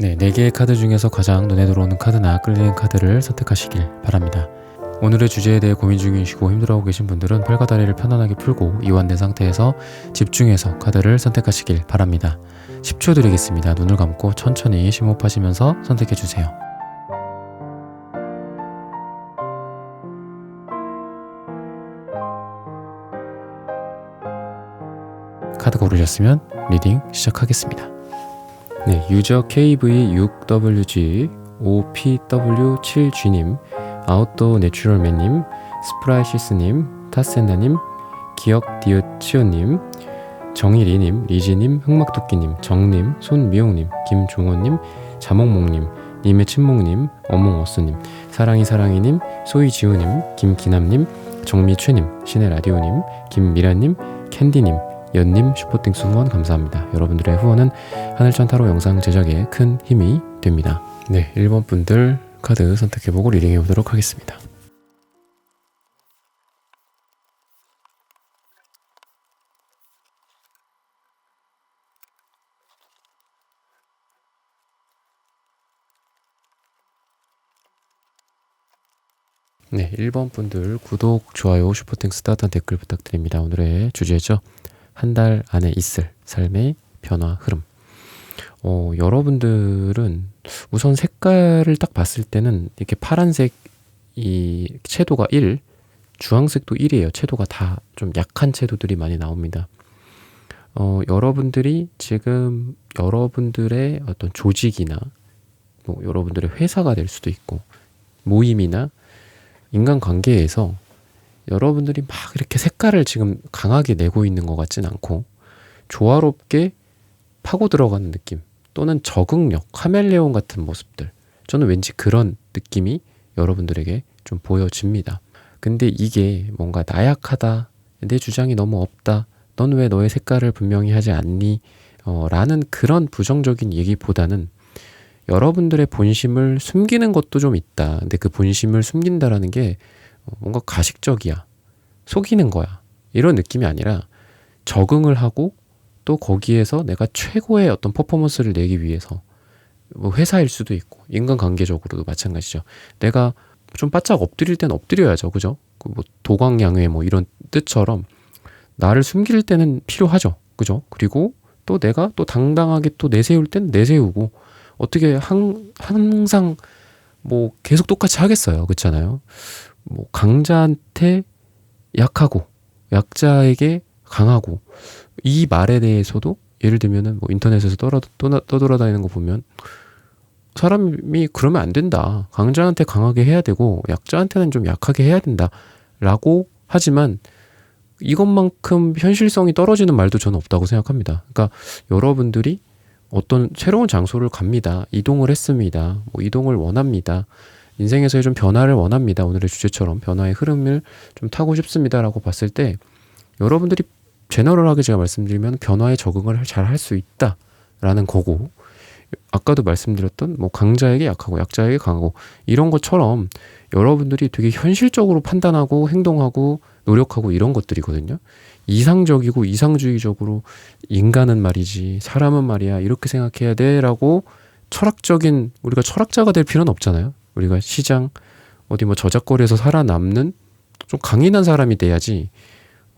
네, 4개의 카드 중에서 가장 눈에 들어오는 카드나 끌리는 카드를 선택하시길 바랍니다. 오늘의 주제에 대해 고민 중이시고 힘들어하고 계신 분들은 팔과 다리를 편안하게 풀고 이완된 상태에서 집중해서 카드를 선택하시길 바랍니다. 10초 드리겠습니다. 눈을 감고 천천히 심호흡하시면서 선택해주세요. 카드 고르셨으면 리딩 시작하겠습니다. 네, 유저 KV6WG5PW7G님, 아웃도어 내추럴맨님, 스프라이시스님, 타센나님, 기억디어치어님, 정일이님, 리지님, 흑막토끼님, 정님, 손미용님, 김종원님, 자몽몽님, 님의 침몽님, 어몽어스님, 사랑이님, 소이지우님, 김기남님, 정미최님, 신의라디오님, 김미라님, 캔디님, 연님, 슈퍼땡스 후원 감사합니다. 여러분들의 후원은 하늘천 타로 영상 제작에 큰 힘이 됩니다. 네, 1번 분들 카드 선택해보고 리딩해보도록 하겠습니다. 네, 1번 분들 구독, 좋아요, 슈퍼땡스 따뜻한 댓글 부탁드립니다. 오늘의 주제죠. 한 달 안에 있을 삶의 변화 흐름. 여러분들은 우선 색깔을 딱 봤을 때는 이렇게 파란색 이 채도가 1, 주황색도 1이에요. 채도가 다 좀 약한 채도들이 많이 나옵니다. 여러분들이 지금 여러분들의 어떤 조직이나 뭐 여러분들의 회사가 될 수도 있고 모임이나 인간관계에서 여러분들이 막 이렇게 색깔을 지금 강하게 내고 있는 것 같진 않고 조화롭게 파고 들어가는 느낌 또는 적응력, 카멜레온 같은 모습들, 저는 왠지 그런 느낌이 여러분들에게 좀 보여집니다. 근데 이게 뭔가 나약하다, 내 주장이 너무 없다, 넌 왜 너의 색깔을 분명히 하지 않니? 라는 그런 부정적인 얘기보다는 여러분들의 본심을 숨기는 것도 좀 있다. 근데 그 본심을 숨긴다라는 게 뭔가 가식적이야, 속이는 거야, 이런 느낌이 아니라 적응을 하고 또 거기에서 내가 최고의 어떤 퍼포먼스를 내기 위해서 뭐 회사일 수도 있고 인간관계적으로도 마찬가지죠. 내가 좀 바짝 엎드릴 땐 엎드려야죠, 그죠? 뭐 도광양회 뭐 이런 뜻처럼 나를 숨길 때는 필요하죠, 그죠? 그리고 또 내가 또 당당하게 또 내세울 땐 내세우고 어떻게 항상 뭐 계속 똑같이 하겠어요, 그렇잖아요? 뭐 강자한테 약하고 약자에게 강하고, 이 말에 대해서도 예를 들면은 뭐 인터넷에서 떠돌아다니는 거 보면 사람이 그러면 안 된다, 강자한테 강하게 해야 되고 약자한테는 좀 약하게 해야 된다 라고 하지만 이것만큼 현실성이 떨어지는 말도 저는 없다고 생각합니다. 그러니까 여러분들이 어떤 새로운 장소를 갑니다, 이동을 했습니다, 뭐 이동을 원합니다, 인생에서의 좀 변화를 원합니다, 오늘의 주제처럼 변화의 흐름을 좀 타고 싶습니다 라고 봤을 때 여러분들이 제너럴하게 제가 말씀드리면 변화에 적응을 잘 할 수 있다 라는 거고, 아까도 말씀드렸던 뭐 강자에게 약하고 약자에게 강하고 이런 것처럼 여러분들이 되게 현실적으로 판단하고 행동하고 노력하고 이런 것들이거든요. 이상적이고 이상주의적으로 인간은 말이지, 사람은 말이야, 이렇게 생각해야 돼 라고 철학적인, 우리가 철학자가 될 필요는 없잖아요. 우리가 시장 어디 뭐 저작거리에서 살아남는 좀 강인한 사람이 돼야지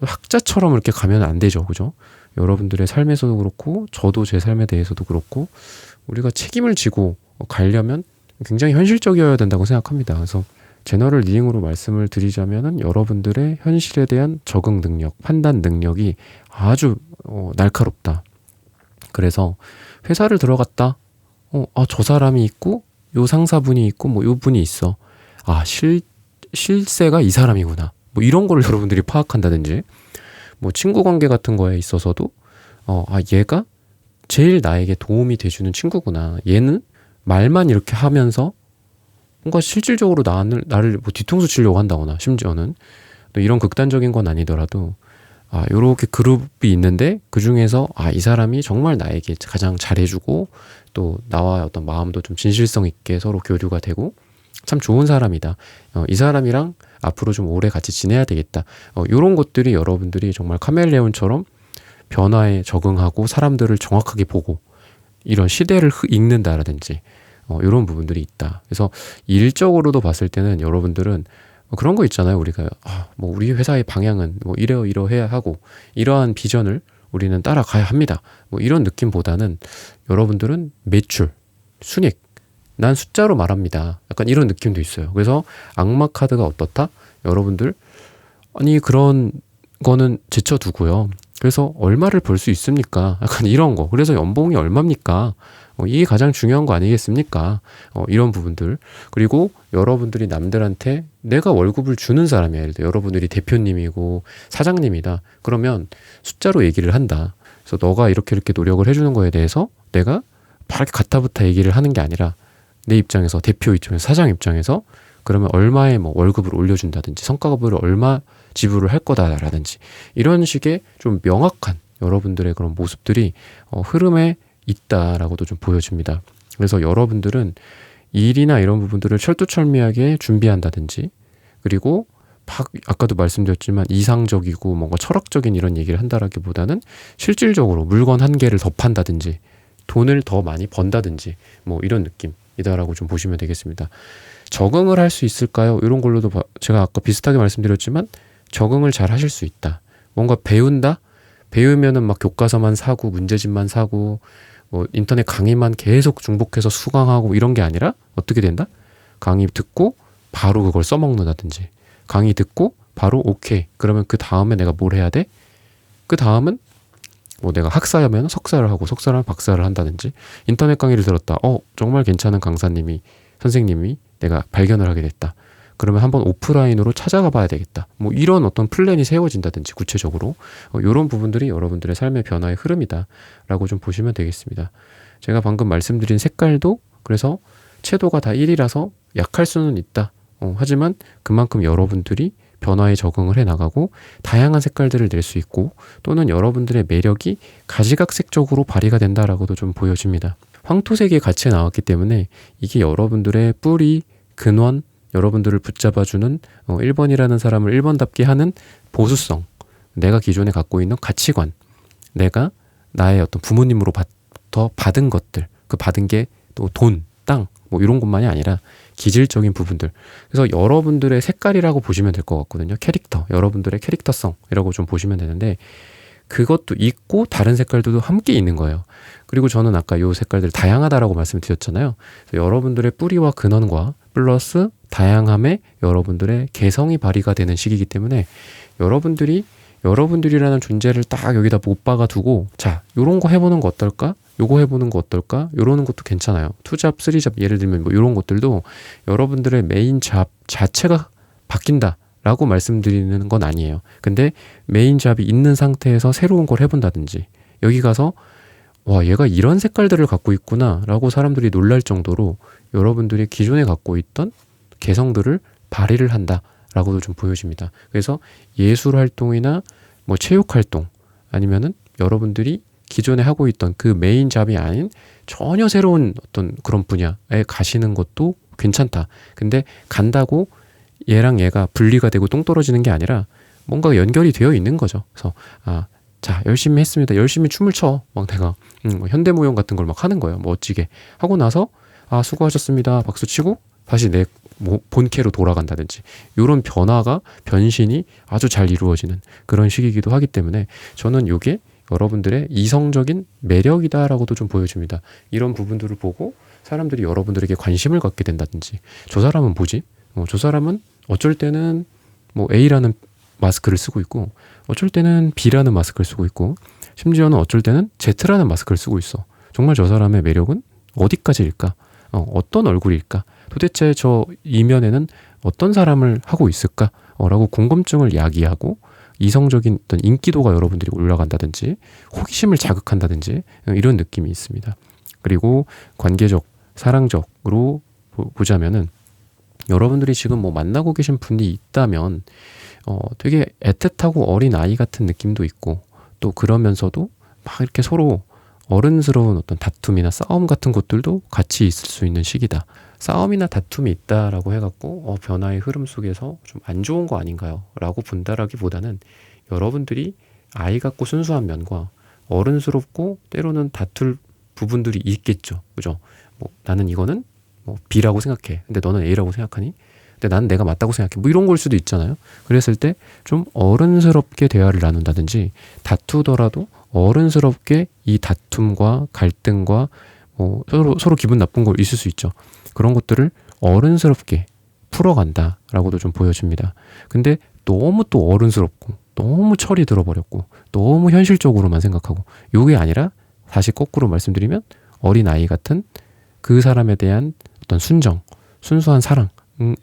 학자처럼 이렇게 가면 안 되죠, 그죠? 여러분들의 삶에서도 그렇고 저도 제 삶에 대해서도 그렇고 우리가 책임을 지고 가려면 굉장히 현실적이어야 된다고 생각합니다. 그래서 제너럴 리딩으로 말씀을 드리자면은 여러분들의 현실에 대한 적응 능력, 판단 능력이 아주 날카롭다. 그래서 회사를 들어갔다, 저 사람이 있고 요 상사분이 있고 뭐 요 분이 있어, 실세가 이 사람이구나, 뭐 이런 거를 여러분들이 파악한다든지, 뭐 친구 관계 같은 거에 있어서도 얘가 제일 나에게 도움이 돼주는 친구구나, 얘는 말만 이렇게 하면서 뭔가 실질적으로 나를 뭐 뒤통수 치려고 한다거나, 심지어는 또 이런 극단적인 건 아니더라도 요렇게 그룹이 있는데 그 중에서 이 사람이 정말 나에게 가장 잘해주고 또 나와 어떤 마음도 좀 진실성 있게 서로 교류가 되고 참 좋은 사람이다, 이 사람이랑 앞으로 좀 오래 같이 지내야 되겠다, 요런 것들이 여러분들이 정말 카멜레온처럼 변화에 적응하고 사람들을 정확하게 보고 이런 시대를 읽는다라든지 이런 부분들이 있다. 그래서 일적으로도 봤을 때는 여러분들은 그런 거 있잖아요. 우리가 뭐 우리 회사의 방향은 뭐 이러해야 하고 이러한 비전을 우리는 따라가야 합니다. 뭐 이런 느낌보다는 여러분들은 매출, 순익, 난 숫자로 말합니다. 약간 이런 느낌도 있어요. 그래서 악마 카드가 어떻다? 여러분들 아니 그런 거는 제쳐두고요. 그래서 얼마를 벌 수 있습니까? 약간 이런 거. 그래서 연봉이 얼마입니까? 이게 가장 중요한 거 아니겠습니까? 이런 부분들. 그리고 여러분들이 남들한테 내가 월급을 주는 사람이야. 예를 들어 여러분들이 대표님이고 사장님이다. 그러면 숫자로 얘기를 한다. 그래서 너가 이렇게 노력을 해주는 거에 대해서 내가 바로 가타부타 얘기를 하는 게 아니라 내 입장에서 대표 입장에서 사장 입장에서 그러면 얼마의 뭐 월급을 올려준다든지 성과급을 얼마 지불을 할 거다라든지 이런 식의 좀 명확한 여러분들의 그런 모습들이 흐름에 있다라고도 좀 보여집니다. 그래서 여러분들은 일이나 이런 부분들을 철두철미하게 준비한다든지 그리고 아까도 말씀드렸지만 이상적이고 뭔가 철학적인 이런 얘기를 한다라기보다는 실질적으로 물건 한 개를 더 판다든지 돈을 더 많이 번다든지 뭐 이런 느낌이다라고 좀 보시면 되겠습니다. 적응을 할 수 있을까요? 이런 걸로도 제가 아까 비슷하게 말씀드렸지만 적응을 잘 하실 수 있다. 뭔가 배운다? 배우면은 막 교과서만 사고 문제집만 사고 뭐 인터넷 강의만 계속 중복해서 수강하고 이런 게 아니라 어떻게 된다? 강의 듣고 바로 그걸 써먹는다든지 강의 듣고 바로 오케이. 그러면 그 다음에 내가 뭘 해야 돼? 그 다음은 뭐 내가 학사하면 석사를 하고 석사를 박사를 한다든지 인터넷 강의를 들었다. 정말 괜찮은 강사님이 선생님이 내가 발견을 하게 됐다. 그러면 한번 오프라인으로 찾아가 봐야 되겠다. 뭐 이런 어떤 플랜이 세워진다든지 구체적으로 이런 부분들이 여러분들의 삶의 변화의 흐름이다 라고 좀 보시면 되겠습니다. 제가 방금 말씀드린 색깔도 그래서 채도가 다 1이라서 약할 수는 있다. 하지만 그만큼 여러분들이 변화에 적응을 해나가고 다양한 색깔들을 낼 수 있고 또는 여러분들의 매력이 가지각색적으로 발휘가 된다라고도 좀 보여집니다. 황토색이 같이 나왔기 때문에 이게 여러분들의 뿌리, 근원, 여러분들을 붙잡아주는 1번이라는 사람을 1번답게 하는 보수성, 내가 기존에 갖고 있는 가치관, 내가 나의 어떤 부모님으로부터 받은 것들, 그 받은 게 또 돈, 땅, 뭐 이런 것만이 아니라 기질적인 부분들. 그래서 여러분들의 색깔이라고 보시면 될 것 같거든요. 캐릭터, 여러분들의 캐릭터성이라고 좀 보시면 되는데 그것도 있고 다른 색깔들도 함께 있는 거예요. 그리고 저는 아까 이 색깔들 다양하다라고 말씀드렸잖아요. 그래서 여러분들의 뿌리와 근원과 플러스 다양함에 여러분들의 개성이 발휘가 되는 시기이기 때문에 여러분들이라는 존재를 딱 여기다 못 박아 두고 자, 요런 거 해보는 거 어떨까? 요거 해보는 거 어떨까? 요러는 것도 괜찮아요. 2잡, 3잡 예를 들면 뭐 요런 것들도 여러분들의 메인 잡 자체가 바뀐다 라고 말씀드리는 건 아니에요. 근데 메인 잡이 있는 상태에서 새로운 걸 해본다든지 여기 가서 와 얘가 이런 색깔들을 갖고 있구나 라고 사람들이 놀랄 정도로 여러분들이 기존에 갖고 있던 개성들을 발휘를 한다 라고도 좀 보여집니다. 그래서 예술 활동이나 뭐 체육 활동 아니면은 여러분들이 기존에 하고 있던 그 메인 잡이 아닌 전혀 새로운 어떤 그런 분야에 가시는 것도 괜찮다. 근데 간다고 얘랑 얘가 분리가 되고 똥 떨어지는 게 아니라 뭔가 연결이 되어 있는 거죠. 그래서 자 열심히 했습니다. 열심히 춤을 춰. 막 내가 뭐 현대무용 같은 걸 막 하는 거예요. 멋지게 하고 나서 수고하셨습니다. 박수 치고 다시 내 본캐로 돌아간다든지 이런 변신이 아주 잘 이루어지는 그런 시기이기도 하기 때문에 저는 이게 여러분들의 이성적인 매력이다라고도 좀 보여집니다. 이런 부분들을 보고 사람들이 여러분들에게 관심을 갖게 된다든지 저 사람은 뭐지? 저 사람은 어쩔 때는 뭐 A라는 마스크를 쓰고 있고 어쩔 때는 B라는 마스크를 쓰고 있고 심지어는 어쩔 때는 Z라는 마스크를 쓰고 있어. 정말 저 사람의 매력은 어디까지일까? 어떤 얼굴일까? 도대체 저 이면에는 어떤 사람을 하고 있을까? 라고 궁금증을 야기하고 이성적인 어떤 인기도가 여러분들이 올라간다든지 호기심을 자극한다든지 이런 느낌이 있습니다. 그리고 관계적, 사랑적으로 보자면은 여러분들이 지금 뭐 만나고 계신 분이 있다면 되게 애틋하고 어린 아이 같은 느낌도 있고 또 그러면서도 막 이렇게 서로 어른스러운 어떤 다툼이나 싸움 같은 것들도 같이 있을 수 있는 시기다. 싸움이나 다툼이 있다라고 해갖고 변화의 흐름 속에서 좀 안 좋은 거 아닌가요? 라고 본다라기보다는 여러분들이 아이 같고 순수한 면과 어른스럽고 때로는 다툴 부분들이 있겠죠. 그죠? 뭐 나는 이거는 뭐 B라고 생각해. 근데 너는 A라고 생각하니? 근데 나는 내가 맞다고 생각해. 뭐 이런 걸 수도 있잖아요. 그랬을 때 좀 어른스럽게 대화를 나눈다든지 다투더라도 어른스럽게 이 다툼과 갈등과 뭐 서로 기분 나쁜 거 있을 수 있죠. 그런 것들을 어른스럽게 풀어간다라고도 좀 보여집니다. 근데 너무 또 어른스럽고 너무 철이 들어버렸고 너무 현실적으로만 생각하고 요게 아니라 다시 거꾸로 말씀드리면 어린아이 같은 그 사람에 대한 어떤 순수한 사랑의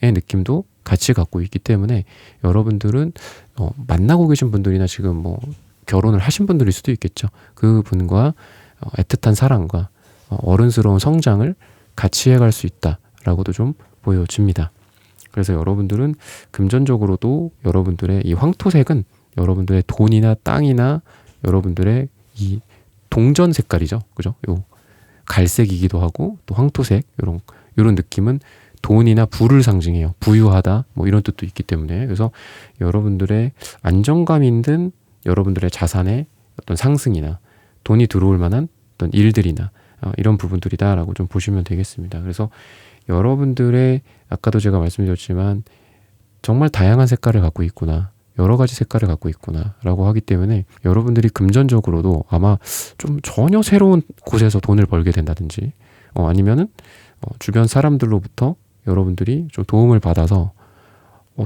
느낌도 같이 갖고 있기 때문에 여러분들은 만나고 계신 분들이나 지금 뭐 결혼을 하신 분들일 수도 있겠죠. 그분과 애틋한 사랑과 어른스러운 성장을 같이 해갈 수 있다라고도 좀 보여집니다. 그래서 여러분들은 금전적으로도 여러분들의 이 황토색은 여러분들의 돈이나 땅이나 여러분들의 이 동전 색깔이죠. 그죠? 요 갈색이기도 하고 또 황토색 요런 느낌은 돈이나 부를 상징해요. 부유하다 뭐 이런 뜻도 있기 때문에 그래서 여러분들의 안정감이 있는 여러분들의 자산의 어떤 상승이나 돈이 들어올 만한 어떤 일들이나 이런 부분들이다라고 좀 보시면 되겠습니다. 그래서 여러분들의 아까도 제가 말씀드렸지만 정말 다양한 색깔을 갖고 있구나. 여러 가지 색깔을 갖고 있구나 라고 하기 때문에 여러분들이 금전적으로도 아마 좀 전혀 새로운 곳에서 돈을 벌게 된다든지 아니면은 주변 사람들로부터 여러분들이 좀 도움을 받아서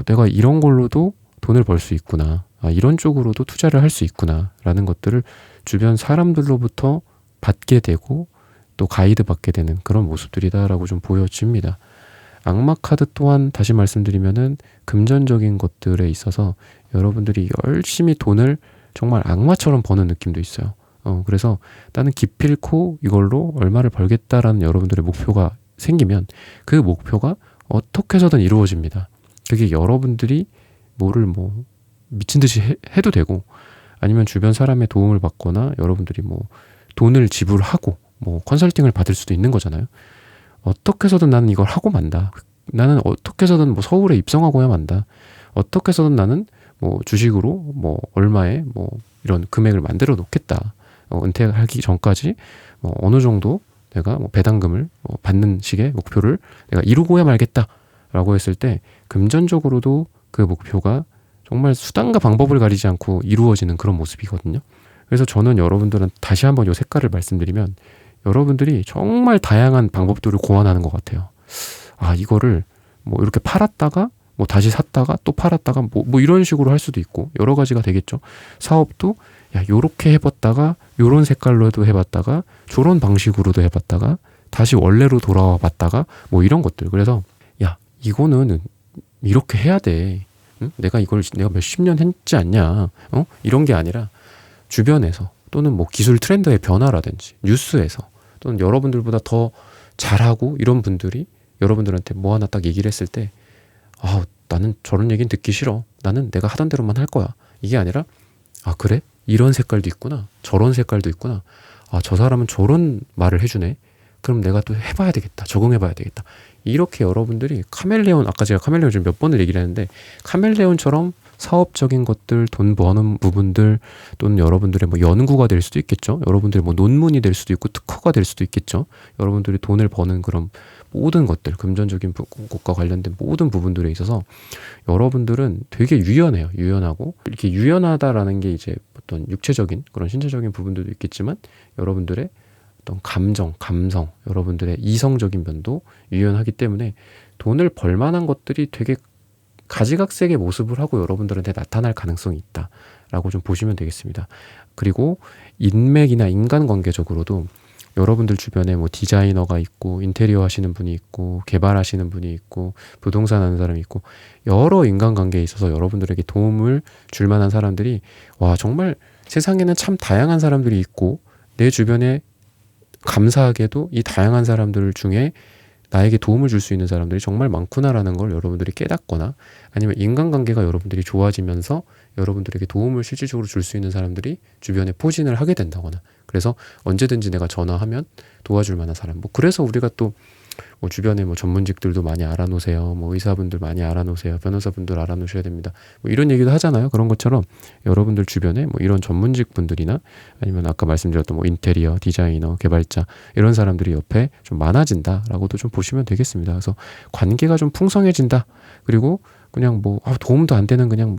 내가 이런 걸로도 돈을 벌 수 있구나. 이런 쪽으로도 투자를 할 수 있구나 라는 것들을 주변 사람들로부터 받게 되고 또 가이드 받게 되는 그런 모습들이다라고 좀 보여집니다. 악마 카드 또한 다시 말씀드리면은 금전적인 것들에 있어서 여러분들이 열심히 돈을 정말 악마처럼 버는 느낌도 있어요. 그래서 나는 기필코 이걸로 얼마를 벌겠다라는 여러분들의 목표가 생기면 그 목표가 어떻게 해서든 이루어집니다. 그게 여러분들이 뭐를 뭐 미친 듯이 해도 되고 아니면 주변 사람의 도움을 받거나 여러분들이 뭐 돈을 지불하고 뭐 컨설팅을 받을 수도 있는 거잖아요. 어떻게 해서든 나는 이걸 하고 만다. 나는 어떻게 해서든 뭐 서울에 입성하고야 만다. 어떻게 해서든 나는 뭐 주식으로 뭐 얼마에 뭐 이런 금액을 만들어 놓겠다. 은퇴하기 전까지 뭐 어느 정도 내가 뭐 배당금을 받는 식의 목표를 내가 이루고야 말겠다라고 했을 때 금전적으로도 그 목표가 정말 수단과 방법을 가리지 않고 이루어지는 그런 모습이거든요. 그래서 저는 여러분들은 다시 한번 이 색깔을 말씀드리면 여러분들이 정말 다양한 방법들을 고안하는 것 같아요. 이거를 뭐 이렇게 팔았다가 뭐 다시 샀다가 또 팔았다가 뭐 이런 식으로 할 수도 있고 여러 가지가 되겠죠. 사업도 요렇게 해봤다가 요런 색깔로도 해봤다가 저런 방식으로도 해봤다가 다시 원래로 돌아와 봤다가 뭐 이런 것들. 그래서 이거는 이렇게 해야 돼. 응? 내가 몇십 년 했지 않냐. 이런 게 아니라 주변에서 또는 뭐 기술 트렌드의 변화라든지 뉴스에서 또는 여러분들보다 더 잘하고 이런 분들이 여러분들한테 뭐 하나 딱 얘기를 했을 때 나는 저런 얘기는 듣기 싫어. 나는 내가 하던 대로만 할 거야. 이게 아니라 그래? 이런 색깔도 있구나. 저런 색깔도 있구나. 저 사람은 저런 말을 해주네. 그럼 내가 또 해봐야 되겠다. 적응해봐야 되겠다. 이렇게 여러분들이 카멜레온, 아까 제가 카멜레온 지금 몇 번을 얘기를 했는데 카멜레온처럼 사업적인 것들, 돈 버는 부분들 또는 여러분들의 뭐 연구가 될 수도 있겠죠. 여러분들의 뭐 논문이 될 수도 있고 특허가 될 수도 있겠죠. 여러분들이 돈을 버는 그런 모든 것들, 금전적인 것과 관련된 모든 부분들에 있어서 여러분들은 되게 유연해요. 유연하고 이렇게 유연하다라는 게 이제 어떤 육체적인 그런 신체적인 부분들도 있겠지만 여러분들의 어떤 감성, 여러분들의 이성적인 면도 유연하기 때문에 돈을 벌 만한 것들이 되게 가지각색의 모습을 하고 여러분들한테 나타날 가능성이 있다라고 좀 보시면 되겠습니다. 그리고 인맥이나 인간관계적으로도 여러분들 주변에 뭐 디자이너가 있고 인테리어 하시는 분이 있고 개발하시는 분이 있고 부동산 하는 사람이 있고 여러 인간관계에 있어서 여러분들에게 도움을 줄 만한 사람들이 정말 세상에는 참 다양한 사람들이 있고 내 주변에 감사하게도 이 다양한 사람들 중에 나에게 도움을 줄 수 있는 사람들이 정말 많구나라는 걸 여러분들이 깨닫거나 아니면 인간관계가 여러분들이 좋아지면서 여러분들에게 도움을 실질적으로 줄 수 있는 사람들이 주변에 포진을 하게 된다거나 그래서 언제든지 내가 전화하면 도와줄 만한 사람 그래서 우리가 또 뭐 주변에 뭐 전문직들도 많이 알아놓으세요. 뭐 의사분들 많이 알아놓으세요. 변호사분들 알아놓으셔야 됩니다. 뭐 이런 얘기도 하잖아요. 그런 것처럼 여러분들 주변에 뭐 이런 전문직 분들이나 아니면 아까 말씀드렸던 뭐 인테리어, 디자이너, 개발자 이런 사람들이 옆에 좀 많아진다라고도 좀 보시면 되겠습니다. 그래서 관계가 좀 풍성해진다. 그리고 그냥 뭐 도움도 안 되는 그냥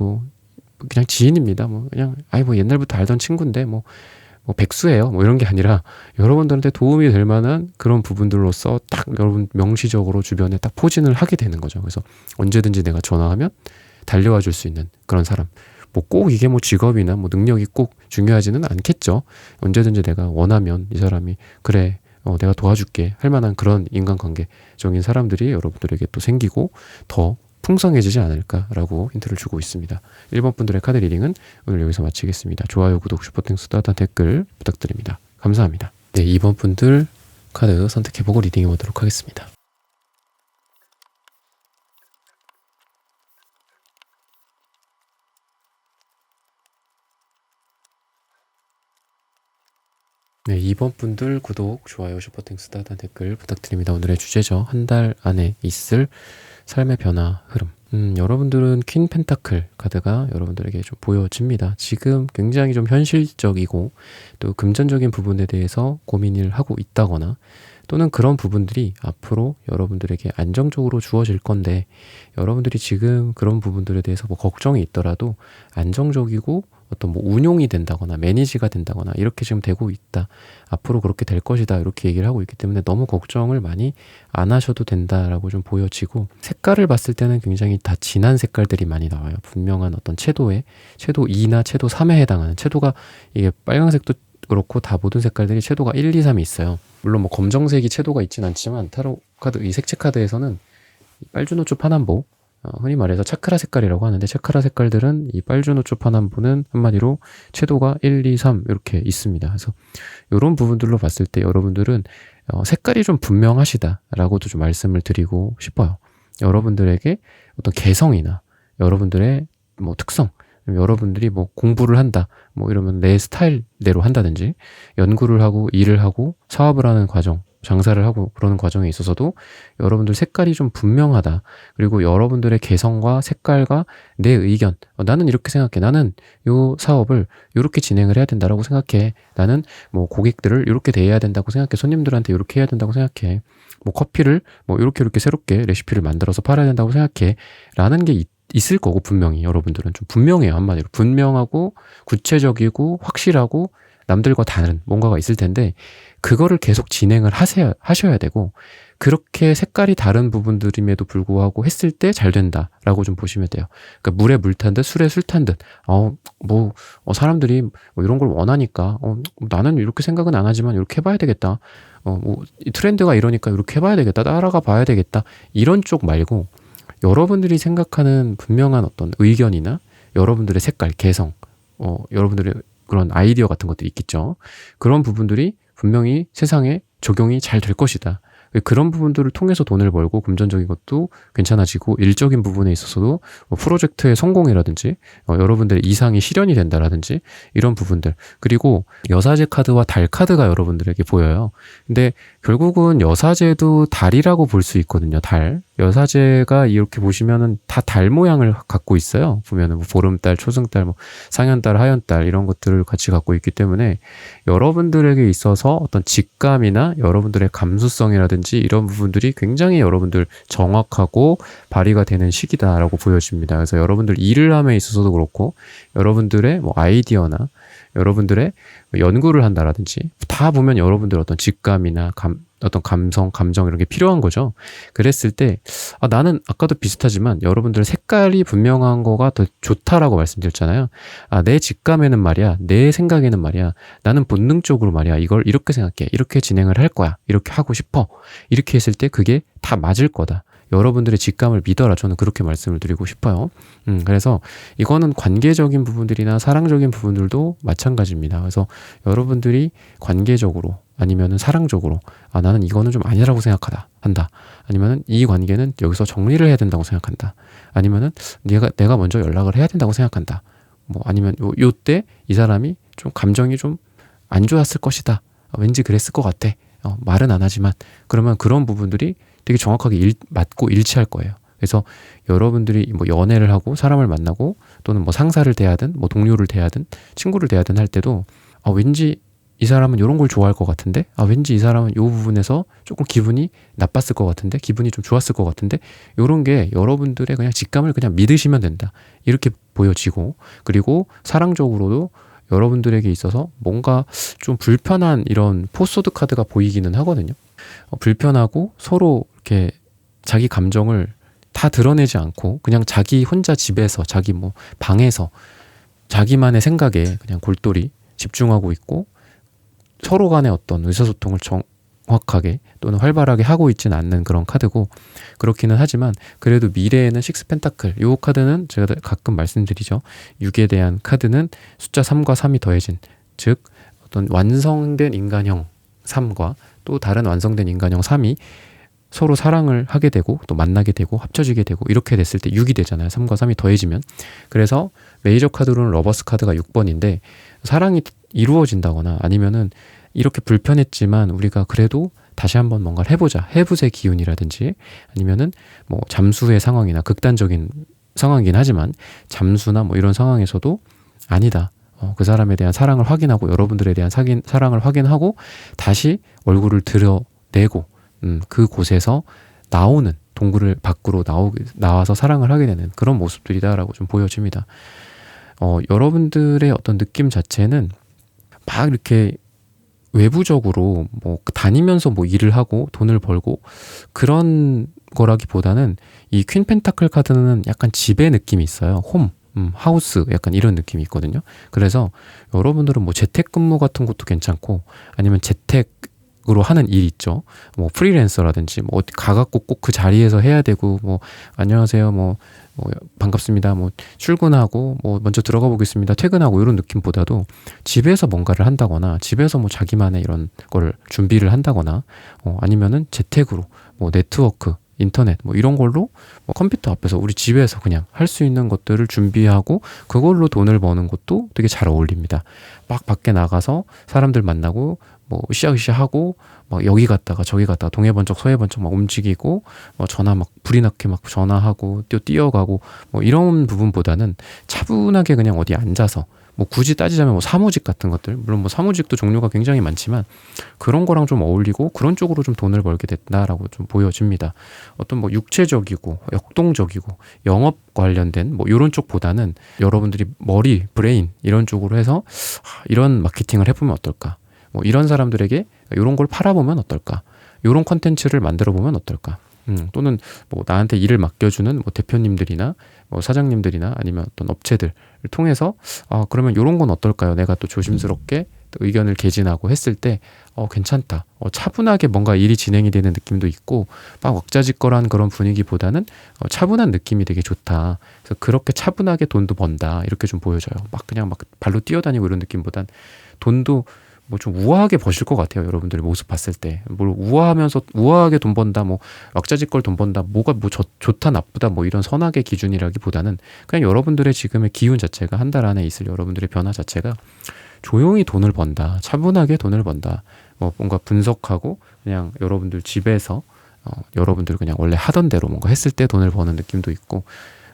지인입니다. 뭐 그냥 뭐 옛날부터 알던 친구인데 뭐 백수예요. 뭐 이런 게 아니라 여러분들한테 도움이 될 만한 그런 부분들로서 딱 여러분 명시적으로 주변에 딱 포진을 하게 되는 거죠. 그래서 언제든지 내가 전화하면 달려와 줄 수 있는 그런 사람. 뭐 꼭 이게 뭐 직업이나 뭐 능력이 꼭 중요하지는 않겠죠. 언제든지 내가 원하면 이 사람이 그래 내가 도와줄게 할 만한 그런 인간관계적인 사람들이 여러분들에게 또 생기고 더 풍성해지지 않을까라고 힌트를 주고 있습니다. 1번 분들의 카드 리딩은 오늘 여기서 마치겠습니다. 좋아요, 구독, 슈퍼땡스, 따뜻한 댓글 부탁드립니다. 감사합니다. 네, 2번 분들 카드 선택해보고 리딩해보도록 하겠습니다. 네, 2번 분들 구독, 좋아요, 슈퍼땡스, 따뜻한 댓글 부탁드립니다. 오늘의 주제죠. 한 달 안에 있을 삶의 변화, 흐름. 여러분들은 퀸 펜타클 카드가 여러분들에게 좀 보여집니다. 지금 굉장히 좀 현실적이고 또 금전적인 부분에 대해서 고민을 하고 있다거나 또는 그런 부분들이 앞으로 여러분들에게 안정적으로 주어질 건데 여러분들이 지금 그런 부분들에 대해서 뭐 걱정이 있더라도 안정적이고 어떤 뭐 운용이 된다거나 매니지가 된다거나 이렇게 지금 되고 있다. 앞으로 그렇게 될 것이다. 이렇게 얘기를 하고 있기 때문에 너무 걱정을 많이 안 하셔도 된다라고 좀 보여지고 색깔을 봤을 때는 굉장히 다 진한 색깔들이 많이 나와요. 분명한 어떤 채도 2나 채도 3에 해당하는 채도가 이게 빨간색도 그렇고 다 모든 색깔들이 채도가 1, 2, 3이 있어요. 물론 뭐 검정색이 채도가 있진 않지만 타로 카드 이 색채 카드에서는 빨주노초 파남보 흔히 말해서 차크라 색깔이라고 하는데 차크라 색깔들은 이 빨주노초 파남보는 한마디로 채도가 1, 2, 3 이렇게 있습니다. 그래서 이런 부분들로 봤을 때 여러분들은 색깔이 좀 분명하시다라고도 좀 말씀을 드리고 싶어요. 여러분들에게 어떤 개성이나 여러분들의 뭐 특성 여러분들이 뭐 공부를 한다 뭐 이러면 내 스타일대로 한다든지 연구를 하고 일을 하고 사업을 하는 과정 장사를 하고 그러는 과정에 있어서도 여러분들 색깔이 좀 분명하다. 그리고 여러분들의 개성과 색깔과 내 의견. 나는 이렇게 생각해. 나는 요 사업을 이렇게 진행을 해야 된다라고 생각해. 나는 뭐 고객들을 이렇게 대해야 된다고 생각해. 손님들한테 이렇게 해야 된다고 생각해. 뭐 커피를 뭐 이렇게 새롭게 레시피를 만들어서 팔아야 된다고 생각해. 라는 게 있을 거고 분명히 여러분들은 좀 분명해요. 한마디로. 분명하고 구체적이고 확실하고 남들과 다른 뭔가가 있을 텐데 그거를 계속 진행을 하셔야 되고 그렇게 색깔이 다른 부분들임에도 불구하고 했을 때 잘 된다라고 좀 보시면 돼요. 그러니까 물에 물 탄 듯 술에 술 탄 듯 사람들이 뭐 이런 걸 원하니까 나는 이렇게 생각은 안 하지만 이렇게 해봐야 되겠다. 트렌드가 이러니까 이렇게 해봐야 되겠다. 따라가 봐야 되겠다. 이런 쪽 말고 여러분들이 생각하는 분명한 어떤 의견이나 여러분들의 색깔, 개성, 여러분들의 그런 아이디어 같은 것들이 있겠죠. 그런 부분들이 분명히 세상에 적용이 잘 될 것이다. 그런 부분들을 통해서 돈을 벌고 금전적인 것도 괜찮아지고 일적인 부분에 있어서도 뭐 프로젝트의 성공이라든지 여러분들의 이상이 실현이 된다라든지 이런 부분들 그리고 여사제 카드와 달 카드가 여러분들에게 보여요. 근데 결국은 여사제도 달이라고 볼 수 있거든요. 달. 여사제가 이렇게 보시면은 다 달 모양을 갖고 있어요. 보면은 뭐 보름달, 초승달, 뭐 상현달, 하현달 이런 것들을 같이 갖고 있기 때문에 여러분들에게 있어서 어떤 직감이나 여러분들의 감수성이라든지 이런 부분들이 굉장히 여러분들 정확하고 발휘가 되는 시기다라고 보여집니다. 그래서 여러분들 일을 함에 있어서도 그렇고 여러분들의 뭐 아이디어나 여러분들의 연구를 한다라든지 다 보면 여러분들 어떤 직감이나 어떤 감성, 감정 이런 게 필요한 거죠. 그랬을 때 나는 아까도 비슷하지만 여러분들 색깔이 분명한 거가 더 좋다라고 말씀드렸잖아요. 내 직감에는 말이야, 내 생각에는 말이야, 나는 본능적으로 말이야 이걸 이렇게 생각해, 이렇게 진행을 할 거야, 이렇게 하고 싶어. 이렇게 했을 때 그게 다 맞을 거다. 여러분들의 직감을 믿어라. 저는 그렇게 말씀을 드리고 싶어요. 그래서 이거는 관계적인 부분들이나 사랑적인 부분들도 마찬가지입니다. 그래서 여러분들이 관계적으로 아니면은 사랑적으로 나는 이거는 좀 아니라고 한다. 아니면은 이 관계는 여기서 정리를 해야 된다고 생각한다. 아니면은 내가 먼저 연락을 해야 된다고 생각한다. 뭐 아니면 요때 이 사람이 좀 감정이 좀 안 좋았을 것이다. 왠지 그랬을 것 같아. 말은 안 하지만 그러면 그런 부분들이 되게 정확하게 맞고 일치할 거예요. 그래서 여러분들이 뭐 연애를 하고 사람을 만나고 또는 뭐 상사를 대하든 뭐 동료를 대하든 친구를 대하든 할 때도 왠지 이 사람은 이런 걸 좋아할 것 같은데 왠지 이 사람은 이 부분에서 조금 기분이 나빴을 것 같은데 기분이 좀 좋았을 것 같은데 이런 게 여러분들의 그냥 직감을 그냥 믿으시면 된다. 이렇게 보여지고 그리고 사랑적으로도 여러분들에게 있어서 뭔가 좀 불편한 이런 포스드 카드가 보이기는 하거든요. 불편하고 서로 이렇게 자기 감정을 다 드러내지 않고 그냥 자기 혼자 집에서 자기 뭐 방에서 자기만의 생각에 그냥 골똘히 집중하고 있고 서로 간의 어떤 의사소통을 정확하게 또는 활발하게 하고 있지는 않는 그런 카드고 그렇기는 하지만 그래도 미래에는 식스 펜타클 이 카드는 제가 가끔 말씀드리죠. 6에 대한 카드는 숫자 3과 3이 더해진 즉 어떤 완성된 인간형 3과 또 다른 완성된 인간형 3이 서로 사랑을 하게 되고 또 만나게 되고 합쳐지게 되고 이렇게 됐을 때 6이 되잖아요. 3과 3이 더해지면. 그래서 메이저 카드로는 러버스 카드가 6번인데 사랑이 이루어진다거나 아니면은 이렇게 불편했지만 우리가 그래도 다시 한번 뭔가를 해보자. 해부의 기운이라든지 아니면은 뭐 잠수의 상황이나 극단적인 상황이긴 하지만 잠수나 뭐 이런 상황에서도 아니다. 그 사람에 대한 사랑을 확인하고 여러분들에 대한 사랑을 확인하고 다시 얼굴을 드러내고 그곳에서 나오는 동굴을 밖으로 나와서 사랑을 하게 되는 그런 모습들이다라고 좀 보여집니다. 여러분들의 어떤 느낌 자체는 막 이렇게 외부적으로 뭐 다니면서 뭐 일을 하고 돈을 벌고 그런 거라기보다는 이 퀸 펜타클 카드는 약간 집의 느낌이 있어요. 홈, 하우스 약간 이런 느낌이 있거든요. 그래서 여러분들은 뭐 재택근무 같은 것도 괜찮고 아니면 재택으로 하는 일 있죠. 뭐 프리랜서라든지 뭐 어디 가갖고 꼭 그 자리에서 해야 되고 뭐 안녕하세요 뭐 반갑습니다. 뭐 출근하고 뭐 먼저 들어가 보겠습니다. 퇴근하고 이런 느낌보다도 집에서 뭔가를 한다거나 집에서 뭐 자기만의 이런 거를 준비를 한다거나 아니면은 재택으로 뭐 네트워크 인터넷 뭐 이런 걸로 뭐 컴퓨터 앞에서 우리 집에서 그냥 할 수 있는 것들을 준비하고 그걸로 돈을 버는 것도 되게 잘 어울립니다. 막 밖에 나가서 사람들 만나고 뭐 으쌰으쌰 하고 막 여기 갔다가 저기 갔다가 동해 번쩍 서해 번쩍 막 움직이고 전화 막 불이 나게 막 전화하고 뛰어가고 뭐 이런 부분보다는 차분하게 그냥 어디 앉아서 뭐 굳이 따지자면 뭐 사무직 같은 것들 물론 뭐 사무직도 종류가 굉장히 많지만 그런 거랑 좀 어울리고 그런 쪽으로 좀 돈을 벌게 됐다라고 좀 보여집니다. 어떤 뭐 육체적이고 역동적이고 영업 관련된 뭐 이런 쪽보다는 여러분들이 머리 브레인 이런 쪽으로 해서 이런 마케팅을 해보면 어떨까 뭐 이런 사람들에게 이런 걸 팔아보면 어떨까 이런 컨텐츠를 만들어 보면 어떨까 또는 뭐 나한테 일을 맡겨주는 뭐 대표님들이나 뭐 사장님들이나 아니면 어떤 업체들을 통해서 그러면 이런 건 어떨까요? 내가 또 조심스럽게 또 의견을 개진하고 했을 때 괜찮다. 차분하게 뭔가 일이 진행이 되는 느낌도 있고 막 왁자지껄한 그런 분위기보다는 차분한 느낌이 되게 좋다. 그래서 그렇게 차분하게 돈도 번다. 이렇게 좀 보여져요. 막 그냥 막 발로 뛰어다니고 이런 느낌보단 돈도 뭐 좀 우아하게 버실 것 같아요. 여러분들의 모습 봤을 때. 뭘 우아하면서 우아하게 돈 번다, 뭐 왁자지껄 돈 번다, 뭐가 뭐 좋다 나쁘다 뭐 이런 선악의 기준이라기보다는 그냥 여러분들의 지금의 기운 자체가 한 달 안에 있을 여러분들의 변화 자체가 조용히 돈을 번다, 차분하게 돈을 번다. 뭐 뭔가 분석하고 그냥 여러분들 집에서 여러분들 그냥 원래 하던 대로 뭔가 했을 때 돈을 버는 느낌도 있고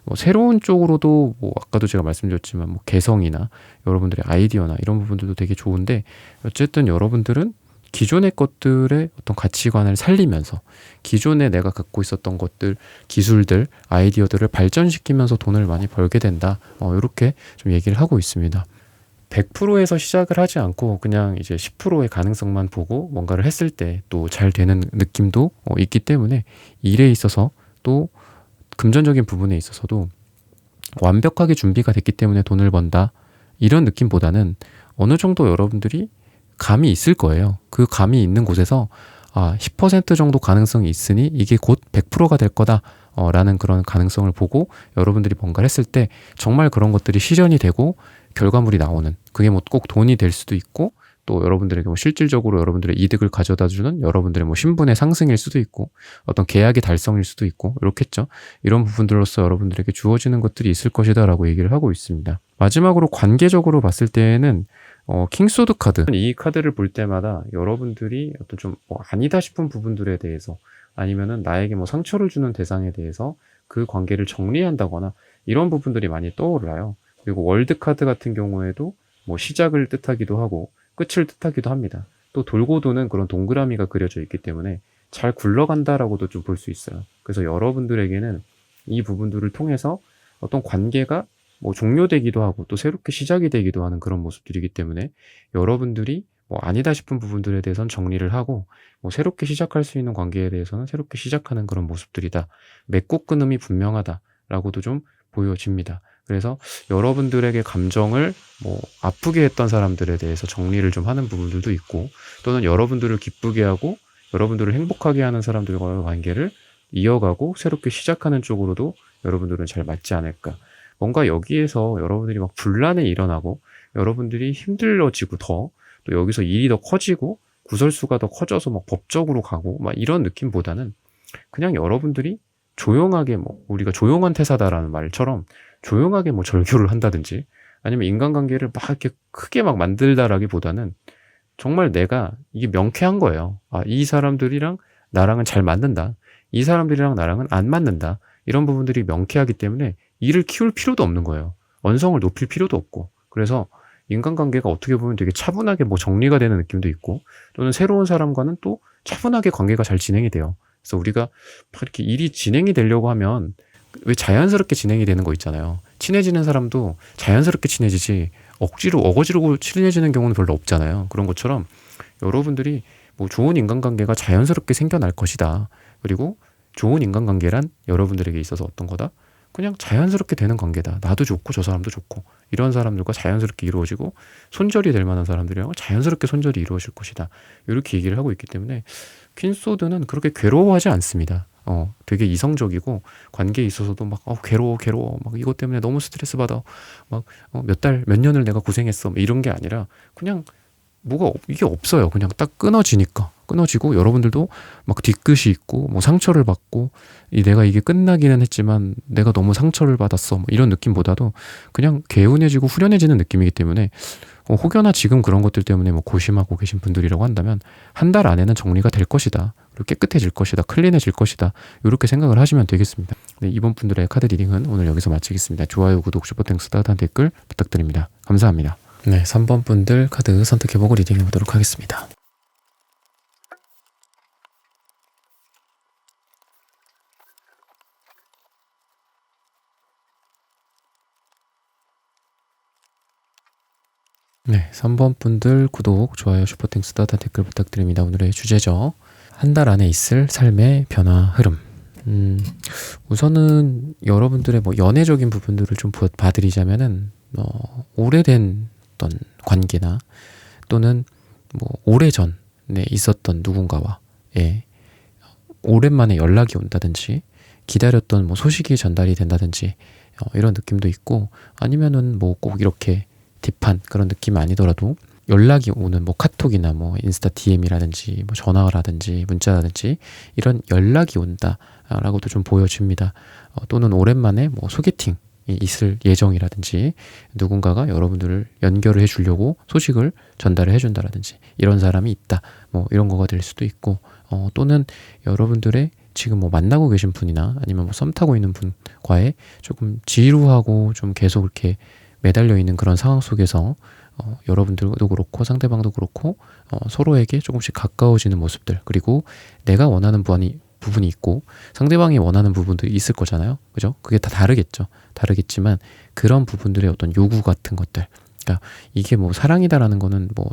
뭐 새로운 쪽으로도 뭐 아까도 제가 말씀드렸지만 뭐 개성이나 여러분들의 아이디어나 이런 부분들도 되게 좋은데 어쨌든 여러분들은 기존의 것들의 어떤 가치관을 살리면서 기존에 내가 갖고 있었던 것들, 기술들, 아이디어들을 발전시키면서 돈을 많이 벌게 된다. 이렇게 좀 얘기를 하고 있습니다. 100%에서 시작을 하지 않고 그냥 이제 10%의 가능성만 보고 뭔가를 했을 때 또 잘 되는 느낌도 있기 때문에 일에 있어서 또 금전적인 부분에 있어서도 완벽하게 준비가 됐기 때문에 돈을 번다 이런 느낌보다는 어느 정도 여러분들이 감이 있을 거예요. 그 감이 있는 곳에서 10% 정도 가능성이 있으니 이게 곧 100%가 될 거다 라는 그런 가능성을 보고 여러분들이 뭔가를 했을 때 정말 그런 것들이 실현이 되고 결과물이 나오는 그게 뭐 꼭 돈이 될 수도 있고 또 여러분들에게 뭐 실질적으로 여러분들의 이득을 가져다 주는 여러분들의 뭐 신분의 상승일 수도 있고 어떤 계약의 달성일 수도 있고 이렇겠죠. 이런 부분들로서 여러분들에게 주어지는 것들이 있을 것이다 라고 얘기를 하고 있습니다. 마지막으로 관계적으로 봤을 때에는 킹소드 카드 이 카드를 볼 때마다 여러분들이 어떤 좀 아니다 싶은 부분들에 대해서 아니면은 나에게 뭐 상처를 주는 대상에 대해서 그 관계를 정리한다거나 이런 부분들이 많이 떠올라요. 그리고 월드카드 같은 경우에도 뭐 시작을 뜻하기도 하고 끝을 뜻하기도 합니다. 또 돌고 도는 그런 동그라미가 그려져 있기 때문에 잘 굴러간다라고도 좀 볼 수 있어요. 그래서 여러분들에게는 이 부분들을 통해서 어떤 관계가 뭐 종료되기도 하고 또 새롭게 시작이 되기도 하는 그런 모습들이기 때문에 여러분들이 뭐 아니다 싶은 부분들에 대해서는 정리를 하고 뭐 새롭게 시작할 수 있는 관계에 대해서는 새롭게 시작하는 그런 모습들이다. 맺고 끊음이 분명하다라고도 좀 보여집니다. 그래서 여러분들에게 감정을 뭐 아프게 했던 사람들에 대해서 정리를 좀 하는 부분들도 있고 또는 여러분들을 기쁘게 하고 여러분들을 행복하게 하는 사람들과의 관계를 이어가고 새롭게 시작하는 쪽으로도 여러분들은 잘 맞지 않을까. 뭔가 여기에서 여러분들이 막 분란이 일어나고 여러분들이 힘들어지고 또 여기서 일이 더 커지고 구설수가 더 커져서 막 법적으로 가고 막 이런 느낌보다는 그냥 여러분들이 조용하게 뭐 우리가 조용한 태사다라는 말처럼 조용하게 뭐 절교를 한다든지 아니면 인간관계를 막 이렇게 크게 막 만들다라기보다는 정말 내가 이게 명쾌한 거예요. 아, 이 사람들이랑 나랑은 잘 맞는다. 이 사람들이랑 나랑은 안 맞는다. 이런 부분들이 명쾌하기 때문에 이를 키울 필요도 없는 거예요. 언성을 높일 필요도 없고. 그래서 인간관계가 어떻게 보면 되게 차분하게 뭐 정리가 되는 느낌도 있고 또는 새로운 사람과는 또 차분하게 관계가 잘 진행이 돼요. 그래서 우리가 막 이렇게 일이 진행이 되려고 하면 왜 자연스럽게 진행이 되는 거 있잖아요. 친해지는 사람도 자연스럽게 친해지지 억지로 어거지로 친해지는 경우는 별로 없잖아요. 그런 것처럼 여러분들이 뭐 좋은 인간관계가 자연스럽게 생겨날 것이다. 그리고 좋은 인간관계란 여러분들에게 있어서 어떤 거다? 그냥 자연스럽게 되는 관계다. 나도 좋고 저 사람도 좋고 이런 사람들과 자연스럽게 이루어지고 손절이 될 만한 사람들이랑 자연스럽게 손절이 이루어질 것이다. 이렇게 얘기를 하고 있기 때문에 퀸소드는 그렇게 괴로워하지 않습니다. 되게 이성적이고 관계에 있어서도 막 괴로워 막 이것 때문에 너무 스트레스 받아 막 몇 달 몇 년을 내가 고생했어 뭐 이런 게 아니라 그냥 이게 없어요. 그냥 딱 끊어지고 여러분들도 막 뒤끝이 있고 뭐 상처를 받고 내가 이게 끝나기는 했지만 내가 너무 상처를 받았어 뭐 이런 느낌보다도 그냥 개운해지고 후련해지는 느낌이기 때문에 혹여나 지금 그런 것들 때문에 뭐 고심하고 계신 분들이라고 한다면 한 달 안에는 정리가 될 것이다. 그리고 깨끗해질 것이다. 클린해질 것이다. 이렇게 생각을 하시면 되겠습니다. 네, 이번 분들의 카드 리딩은 오늘 여기서 마치겠습니다. 좋아요, 구독, 슈퍼땡스, 따뜻한 댓글 부탁드립니다. 감사합니다. 네, 3번 분들 카드 선택해보고 리딩해보도록 하겠습니다. 네, 3번 분들 구독, 좋아요, 슈퍼땡스, 따뜻한 댓글 부탁드립니다. 오늘의 주제죠. 한 달 안에 있을 삶의 변화 흐름. 우선은 여러분들의 뭐 연애적인 부분들을 좀 봐드리자면은 오래된 어떤 관계나 또는 뭐 오래전에 있었던 누군가와의 오랜만에 연락이 온다든지 기다렸던 뭐 소식이 전달이 된다든지 이런 느낌도 있고 아니면은 뭐 꼭 이렇게 딥한 그런 느낌 아니더라도 연락이 오는 뭐 카톡이나 뭐 인스타 DM이라든지 뭐 전화라든지 문자라든지 이런 연락이 온다라고도 좀 보여집니다. 또는 오랜만에 뭐 소개팅이 있을 예정이라든지 누군가가 여러분들을 연결을 해주려고 소식을 전달을 해준다라든지 이런 사람이 있다. 뭐 이런 거가 될 수도 있고 또는 여러분들의 지금 뭐 만나고 계신 분이나 아니면 뭐 썸 타고 있는 분과의 조금 지루하고 좀 계속 이렇게 매달려 있는 그런 상황 속에서 여러분들도 그렇고 상대방도 그렇고 서로에게 조금씩 가까워지는 모습들 그리고 내가 원하는 부분이 있고 상대방이 원하는 부분들이 있을 거잖아요. 그죠? 그게 다 다르겠지만 그런 부분들의 어떤 요구 같은 것들 그러니까 이게 뭐 사랑이다라는 거는 뭐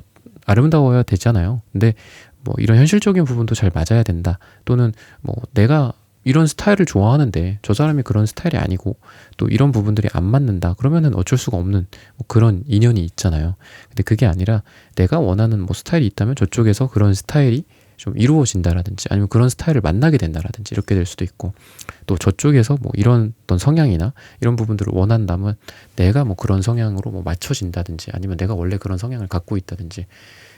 아름다워야 되잖아요. 근데 뭐 이런 현실적인 부분도 잘 맞아야 된다. 또는 뭐 내가 이런 스타일을 좋아하는데 저 사람이 그런 스타일이 아니고 또 이런 부분들이 안 맞는다. 그러면은 어쩔 수가 없는 뭐 그런 인연이 있잖아요. 근데 그게 아니라 내가 원하는 뭐 스타일이 있다면 저쪽에서 그런 스타일이 좀 이루어진다라든지 아니면 그런 스타일을 만나게 된다라든지 이렇게 될 수도 있고 또 저쪽에서 뭐 이런 어떤 성향이나 이런 부분들을 원한다면 내가 뭐 그런 성향으로 뭐 맞춰진다든지 아니면 내가 원래 그런 성향을 갖고 있다든지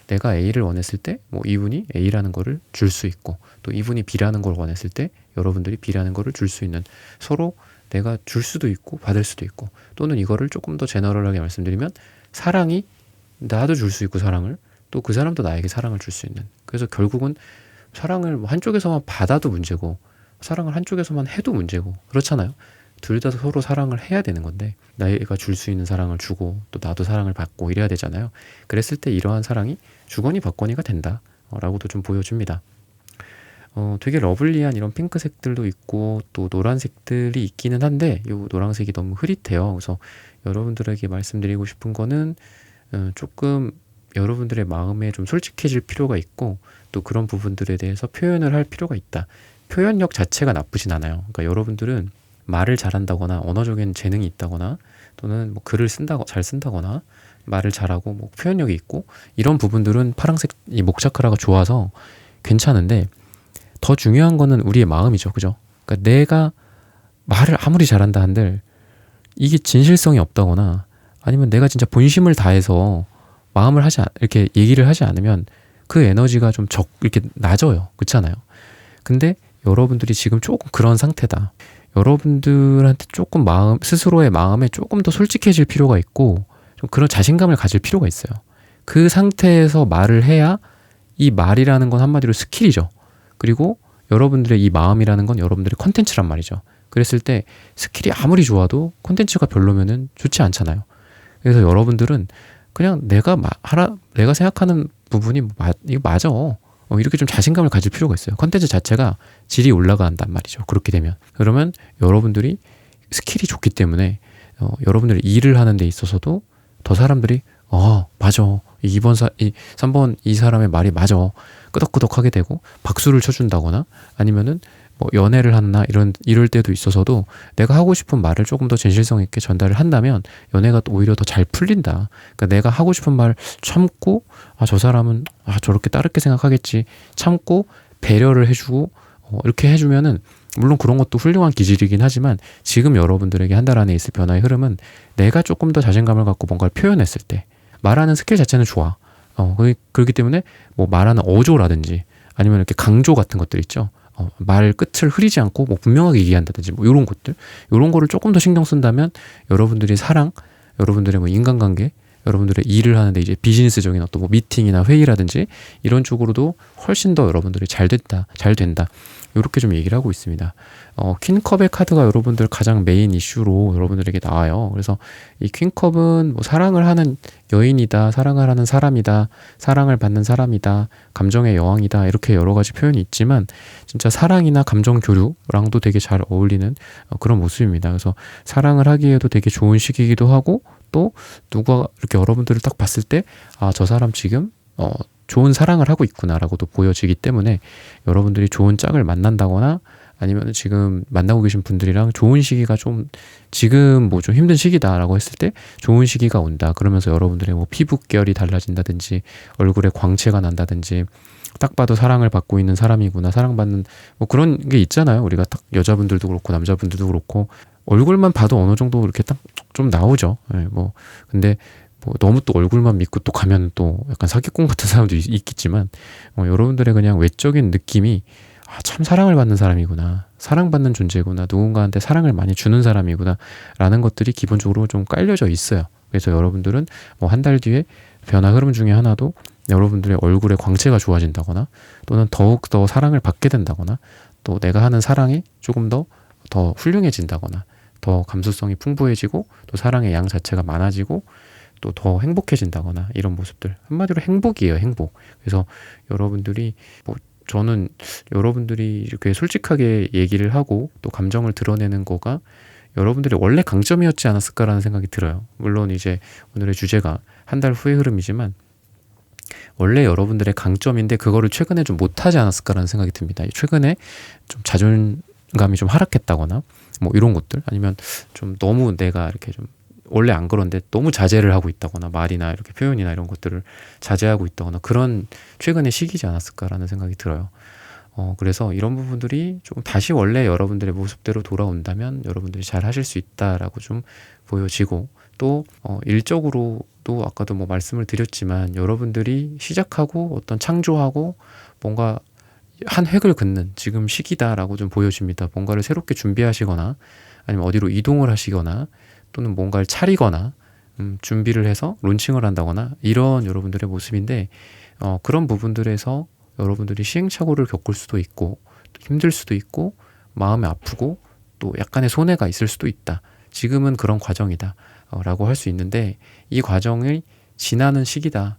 내가 A를 원했을 때 뭐 이분이 A라는 거를 줄 수 있고 또 이분이 B라는 걸 원했을 때 여러분들이 B라는 거를 줄 수 있는 서로 내가 줄 수도 있고 받을 수도 있고 또는 이거를 조금 더 제너럴하게 말씀드리면 사랑이 나도 줄 수 있고 사랑을 또 그 사람도 나에게 사랑을 줄 수 있는 그래서 결국은 사랑을 뭐 한쪽에서만 받아도 문제고 사랑을 한쪽에서만 해도 문제고 그렇잖아요. 둘 다 서로 사랑을 해야 되는 건데 내가 줄 수 있는 사랑을 주고 또 나도 사랑을 받고 이래야 되잖아요. 그랬을 때 이러한 사랑이 주거니 받거니가 된다 라고도 좀 보여줍니다. 되게 러블리한 이런 핑크색들도 있고 또 노란색들이 있기는 한데 이 노란색이 너무 흐릿해요. 그래서 여러분들에게 말씀드리고 싶은 거는 조금 여러분들의 마음에 좀 솔직해질 필요가 있고 또 그런 부분들에 대해서 표현을 할 필요가 있다. 표현력 자체가 나쁘진 않아요. 그러니까 여러분들은 말을 잘한다거나 언어적인 재능이 있다거나 또는 뭐 글을 잘 쓴다거나 말을 잘하고 뭐 표현력이 있고 이런 부분들은 파란색 이 목차크라가 좋아서 괜찮은데 더 중요한 거는 우리의 마음이죠. 그죠? 그러니까 내가 말을 아무리 잘한다 한들 이게 진실성이 없다거나 아니면 내가 진짜 본심을 다해서 마음을 이렇게 얘기를 하지 않으면 그 에너지가 좀 이렇게 낮아요. 그렇잖아요. 근데 여러분들이 지금 조금 그런 상태다. 여러분들한테 조금 스스로의 마음에 조금 더 솔직해질 필요가 있고 좀 그런 자신감을 가질 필요가 있어요. 그 상태에서 말을 해야 이 말이라는 건 한마디로 스킬이죠. 그리고 여러분들의 이 마음이라는 건 여러분들의 컨텐츠란 말이죠. 그랬을 때 스킬이 아무리 좋아도 컨텐츠가 별로면은 좋지 않잖아요. 그래서 여러분들은 그냥 내가 생각하는 부분이 이거 맞아. 이렇게 좀 자신감을 가질 필요가 있어요. 컨텐츠 자체가 질이 올라간단 말이죠. 그렇게 되면. 그러면 여러분들이 스킬이 좋기 때문에 여러분들이 일을 하는 데 있어서도 더 사람들이 맞아. 3번 이 사람의 말이 맞아. 끄덕끄덕하게 되고 박수를 쳐준다거나 아니면은 뭐 연애를 하나 이럴 때도 있어서도 내가 하고 싶은 말을 조금 더 진실성 있게 전달을 한다면 연애가 또 오히려 더 잘 풀린다. 그러니까 내가 하고 싶은 말 참고 저 사람은 저렇게 다르게 생각하겠지 참고 배려를 해주고 이렇게 해주면은 물론 그런 것도 훌륭한 기질이긴 하지만 지금 여러분들에게 한 달 안에 있을 변화의 흐름은 내가 조금 더 자신감을 갖고 뭔가를 표현했을 때 말하는 스킬 자체는 좋아. 그렇기 때문에 뭐 말하는 어조라든지 아니면 이렇게 강조 같은 것들 있죠. 말 끝을 흐리지 않고 뭐 분명하게 얘기한다든지 뭐 이런 것들, 이런 거를 조금 더 신경 쓴다면 여러분들이 여러분들의 뭐 인간관계, 여러분들의 일을 하는데 이제 비즈니스적인 어떤 뭐 미팅이나 회의라든지 이런 쪽으로도 훨씬 더 여러분들이 잘 된다. 이렇게 좀 얘기를 하고 있습니다. 퀸컵의 카드가 여러분들 가장 메인 이슈로 여러분들에게 나와요. 그래서 이 퀸컵은 뭐 사랑을 하는 여인이다, 사랑을 하는 사람이다, 사랑을 받는 사람이다, 감정의 여왕이다 이렇게 여러 가지 표현이 있지만 진짜 사랑이나 감정 교류랑도 되게 잘 어울리는 그런 모습입니다. 그래서 사랑을 하기에도 되게 좋은 시기이기도 하고 또 누가 이렇게 여러분들을 딱 봤을 때 저 사람 지금 좋은 사랑을 하고 있구나라고도 보여지기 때문에 여러분들이 좋은 짝을 만난다거나 아니면 지금 만나고 계신 분들이랑 좋은 시기가 좀 지금 뭐 좀 힘든 시기다라고 했을 때 좋은 시기가 온다. 그러면서 여러분들의 뭐 피부결이 달라진다든지 얼굴에 광채가 난다든지 딱 봐도 사랑을 받고 있는 사람이구나, 사랑받는 뭐 그런 게 있잖아요. 우리가 딱 여자분들도 그렇고 남자분들도 그렇고 얼굴만 봐도 어느 정도 이렇게 딱 좀 나오죠. 뭐 근데 뭐 너무 또 얼굴만 믿고 또 가면 또 약간 사기꾼 같은 사람도 있겠지만 여러분들의 그냥 외적인 느낌이 참 사랑을 받는 사람이구나, 사랑받는 존재구나, 누군가한테 사랑을 많이 주는 사람이구나 라는 것들이 기본적으로 좀 깔려져 있어요. 그래서 여러분들은 뭐 한 달 뒤에 변화 흐름 중에 하나도 여러분들의 얼굴의 광채가 좋아진다거나 또는 더욱 더 사랑을 받게 된다거나 또 내가 하는 사랑이 조금 더 훌륭해진다거나 더 감수성이 풍부해지고 또 사랑의 양 자체가 많아지고 또 더 행복해진다거나 이런 모습들, 한마디로 행복이에요. 행복. 그래서 여러분들이 저는 여러분들이 이렇게 솔직하게 얘기를 하고 또 감정을 드러내는 거가 여러분들의 원래 강점이었지 않았을까라는 생각이 들어요. 물론 이제 오늘의 주제가 한 달 후의 흐름이지만 원래 여러분들의 강점인데 그거를 최근에 좀 못하지 않았을까라는 생각이 듭니다. 최근에 좀 자존감이 좀 하락했다거나 뭐 이런 것들, 아니면 좀 너무 내가 이렇게 좀 원래 안 그런데 너무 자제를 하고 있다거나 말이나 이렇게 표현이나 이런 것들을 자제하고 있다거나 그런 최근의 시기지 않았을까라는 생각이 들어요. 그래서 이런 부분들이 좀 다시 원래 여러분들의 모습대로 돌아온다면 여러분들이 잘 하실 수 있다라고 좀 보여지고 또 일적으로도 아까도 뭐 말씀을 드렸지만 여러분들이 시작하고 어떤 창조하고 뭔가 한 획을 긋는 지금 시기다라고 좀 보여집니다. 뭔가를 새롭게 준비하시거나 아니면 어디로 이동을 하시거나 또는 뭔가를 차리거나 준비를 해서 론칭을 한다거나 이런 여러분들의 모습인데 그런 부분들에서 여러분들이 시행착오를 겪을 수도 있고 힘들 수도 있고 마음이 아프고 또 약간의 손해가 있을 수도 있다. 지금은 그런 과정이다 라고 할 수 있는데 이 과정이 지나는 시기다.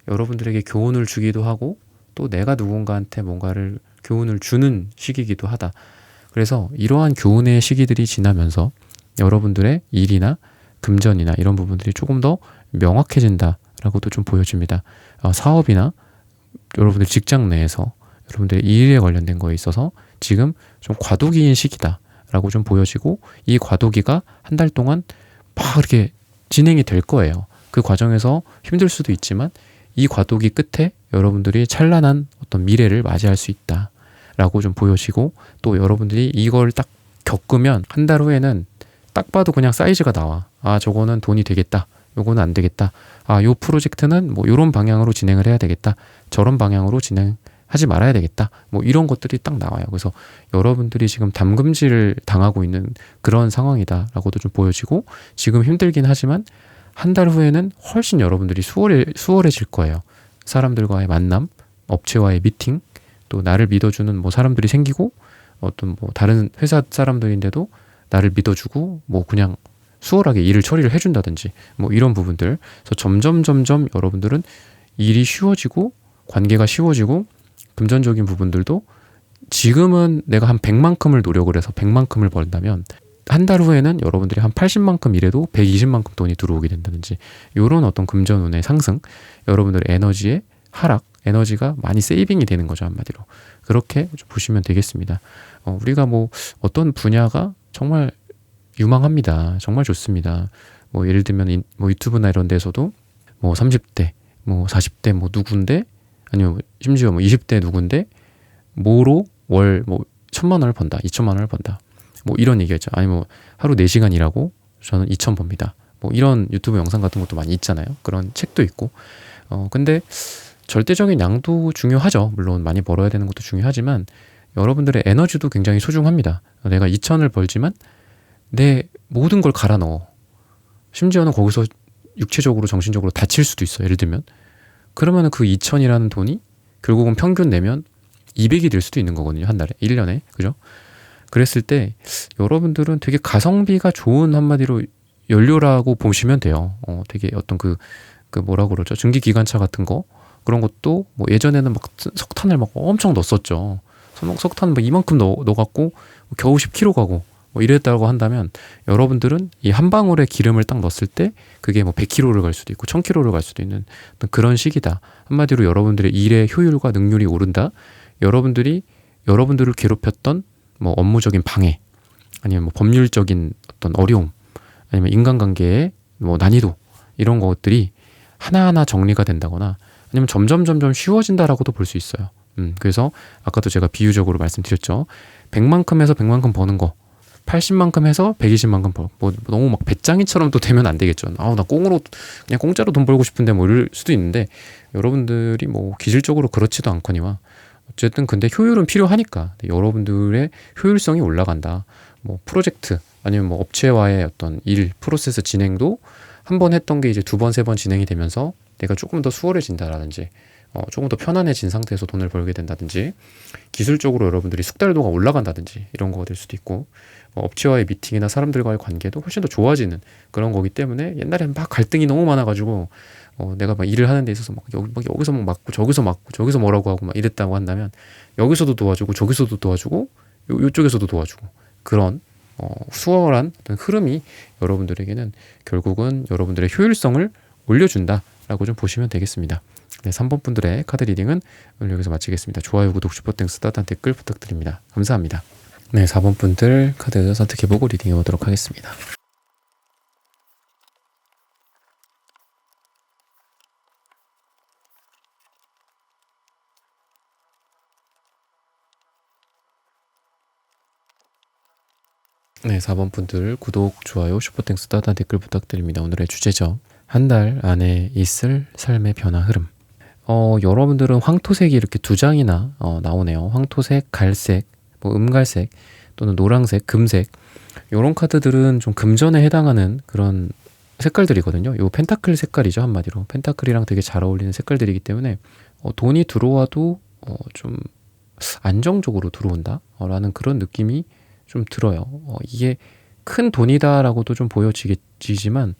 여러분들에게 교훈을 주기도 하고 또 내가 누군가한테 뭔가를 교훈을 주는 시기이기도 하다. 그래서 이러한 교훈의 시기들이 지나면서 여러분들의 일이나 금전이나 이런 부분들이 조금 더 명확해진다라고도 좀 보여집니다. 사업이나 여러분들 직장 내에서 여러분들의 일에 관련된 거에 있어서 지금 좀 과도기인 시기다라고 좀 보여지고 이 과도기가 한 달 동안 막 이렇게 진행이 될 거예요. 그 과정에서 힘들 수도 있지만 이 과도기 끝에 여러분들이 찬란한 어떤 미래를 맞이할 수 있다라고 좀 보여지고 또 여러분들이 이걸 딱 겪으면 한 달 후에는 딱 봐도 그냥 사이즈가 나와. 아, 저거는 돈이 되겠다. 요거는 안 되겠다. 아, 요 프로젝트는 뭐 요런 방향으로 진행을 해야 되겠다. 저런 방향으로 진행하지 말아야 되겠다. 뭐 이런 것들이 딱 나와요. 그래서 여러분들이 지금 담금질을 당하고 있는 그런 상황이다라고도 좀 보여지고 지금 힘들긴 하지만 한 달 후에는 훨씬 여러분들이 수월해질 거예요. 사람들과의 만남, 업체와의 미팅, 또 나를 믿어주는 뭐 사람들이 생기고 어떤 뭐 다른 회사 사람들인데도 나를 믿어주고 뭐 그냥 수월하게 일을 처리를 해준다든지 뭐 이런 부분들. 그래서 점점 여러분들은 일이 쉬워지고 관계가 쉬워지고 금전적인 부분들도 지금은 내가 한 100만큼을 노력을 해서 100만큼을 벌다면 한 달 후에는 여러분들이 한 80만큼 일해도 120만큼 돈이 들어오게 된다든지 이런 어떤 금전운의 상승, 여러분들의 에너지의 하락, 에너지가 많이 세이빙이 되는 거죠. 한마디로. 그렇게 좀 보시면 되겠습니다. 우리가 뭐 어떤 분야가 정말 유망합니다. 정말 좋습니다. 뭐 예를 들면 뭐 유튜브나 이런 데서도 뭐 30대, 뭐 40대 뭐 누군데 아니면 심지어 뭐 20대 누군데 뭐로 월 뭐 1,000만 원을 번다, 2천만 원을 번다. 뭐 이런 얘기였죠. 아니 뭐 하루 4시간 일하고 저는 2천 법니다. 뭐 이런 유튜브 영상 같은 것도 많이 있잖아요. 그런 책도 있고. 근데 절대적인 양도 중요하죠. 물론 많이 벌어야 되는 것도 중요하지만 여러분들의 에너지도 굉장히 소중합니다. 내가 2천을 벌지만 내 모든 걸 갈아 넣어. 심지어는 거기서 육체적으로 정신적으로 다칠 수도 있어. 예를 들면 그러면 그 2천이라는 돈이 결국은 평균 내면 200이 될 수도 있는 거거든요. 한 달에 1년에. 그죠? 그랬을 때 여러분들은 되게 가성비가 좋은 한마디로 연료라고 보시면 돼요. 되게 어떤 그 뭐라 그러죠? 증기기관차 같은 거 그런 것도 뭐 예전에는 막 석탄을 막 엄청 넣었었죠. 석탄 막 이만큼 넣어갖고 겨우 10km 가고 뭐 이랬다고 한다면 여러분들은 이 한 방울의 기름을 딱 넣었을 때 그게 뭐 100km를 갈 수도 있고 1000km를 갈 수도 있는 그런 시기다. 한마디로 여러분들의 일의 효율과 능률이 오른다. 여러분들이 여러분들을 괴롭혔던 뭐 업무적인 방해 아니면 뭐 법률적인 어떤 어려움 아니면 인간관계의 뭐 난이도 이런 것들이 하나하나 정리가 된다거나 아니면 점점 쉬워진다라고도 볼 수 있어요. 그래서 아까도 제가 비유적으로 말씀드렸죠. 100만큼 해서 100만큼 버는 거 80만큼 해서 120만큼 뭐 너무 막 배짱이처럼 또 되면 안 되겠죠. 나 꽁으로 그냥 공짜로 돈 벌고 싶은데 뭐 이럴 수도 있는데 여러분들이 뭐 기질적으로 그렇지도 않거니와 어쨌든 근데 효율은 필요하니까 여러분들의 효율성이 올라간다. 뭐 프로젝트 아니면 뭐 업체와의 어떤 일 프로세스 진행도 한 번 했던 게 이제 2번, 3번 진행이 되면서 내가 조금 더 수월해진다라든지 조금 더 편안해진 상태에서 돈을 벌게 된다든지 기술적으로 여러분들이 숙달도가 올라간다든지 이런 거가 될 수도 있고 업체와의 미팅이나 사람들과의 관계도 훨씬 더 좋아지는 그런 거기 때문에 옛날에는 막 갈등이 너무 많아가지고 내가 막 일을 하는 데 있어서 막 여기서 막 맞고 저기서 맞고 저기서 뭐라고 하고 막 이랬다고 한다면 여기서도 도와주고 저기서도 도와주고 요쪽에서도 도와주고 그런 수월한 어떤 흐름이 여러분들에게는 결국은 여러분들의 효율성을 올려준다라고 좀 보시면 되겠습니다. 네, 3번 분들의 카드 리딩은 오늘 여기서 마치겠습니다. 좋아요, 구독, 슈퍼땡스, 따뜻한 댓글 부탁드립니다. 감사합니다. 네, 4번 분들 카드 선택해보고 리딩해보도록 하겠습니다. 네, 4번 분들 구독, 좋아요, 슈퍼땡스, 따뜻한 댓글 부탁드립니다. 오늘의 주제죠. 한 달 안에 있을 삶의 변화 흐름. 여러분들은 황토색이 이렇게 2장이나 나오네요. 황토색, 갈색, 뭐 음갈색 또는 노란색, 금색 이런 카드들은 좀 금전에 해당하는 그런 색깔들이거든요. 요 펜타클 색깔이죠. 한마디로 펜타클이랑 되게 잘 어울리는 색깔들이기 때문에 돈이 들어와도 좀 안정적으로 들어온다 라는 그런 느낌이 좀 들어요. 이게 큰 돈이다라고도 좀 보여지지만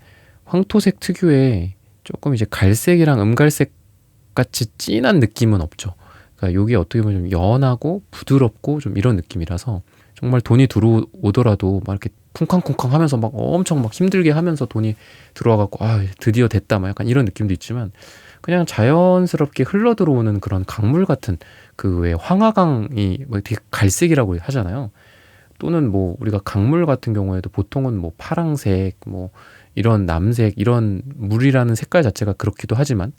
황토색 특유의 조금 이제 갈색이랑 음갈색 같이 진한 느낌은 없죠. 그러니까 요게 어떻게 보면 좀 연하고 부드럽고 좀 이런 느낌이라서 정말 돈이 들어오더라도 막 이렇게 쿵쾅쿵쾅 하면서 막 엄청 막 힘들게 하면서 돈이 들어와 갖고 아 드디어 됐다 막 약간 이런 느낌도 있지만 그냥 자연스럽게 흘러 들어오는 그런 강물 같은 그 왜 황하강이 뭐 되게 갈색이라고 하잖아요. 또는 뭐 우리가 강물 같은 경우에도 보통은 뭐 파랑색 뭐 이런 남색 이런 물이라는 색깔 자체가 그렇기도 하지만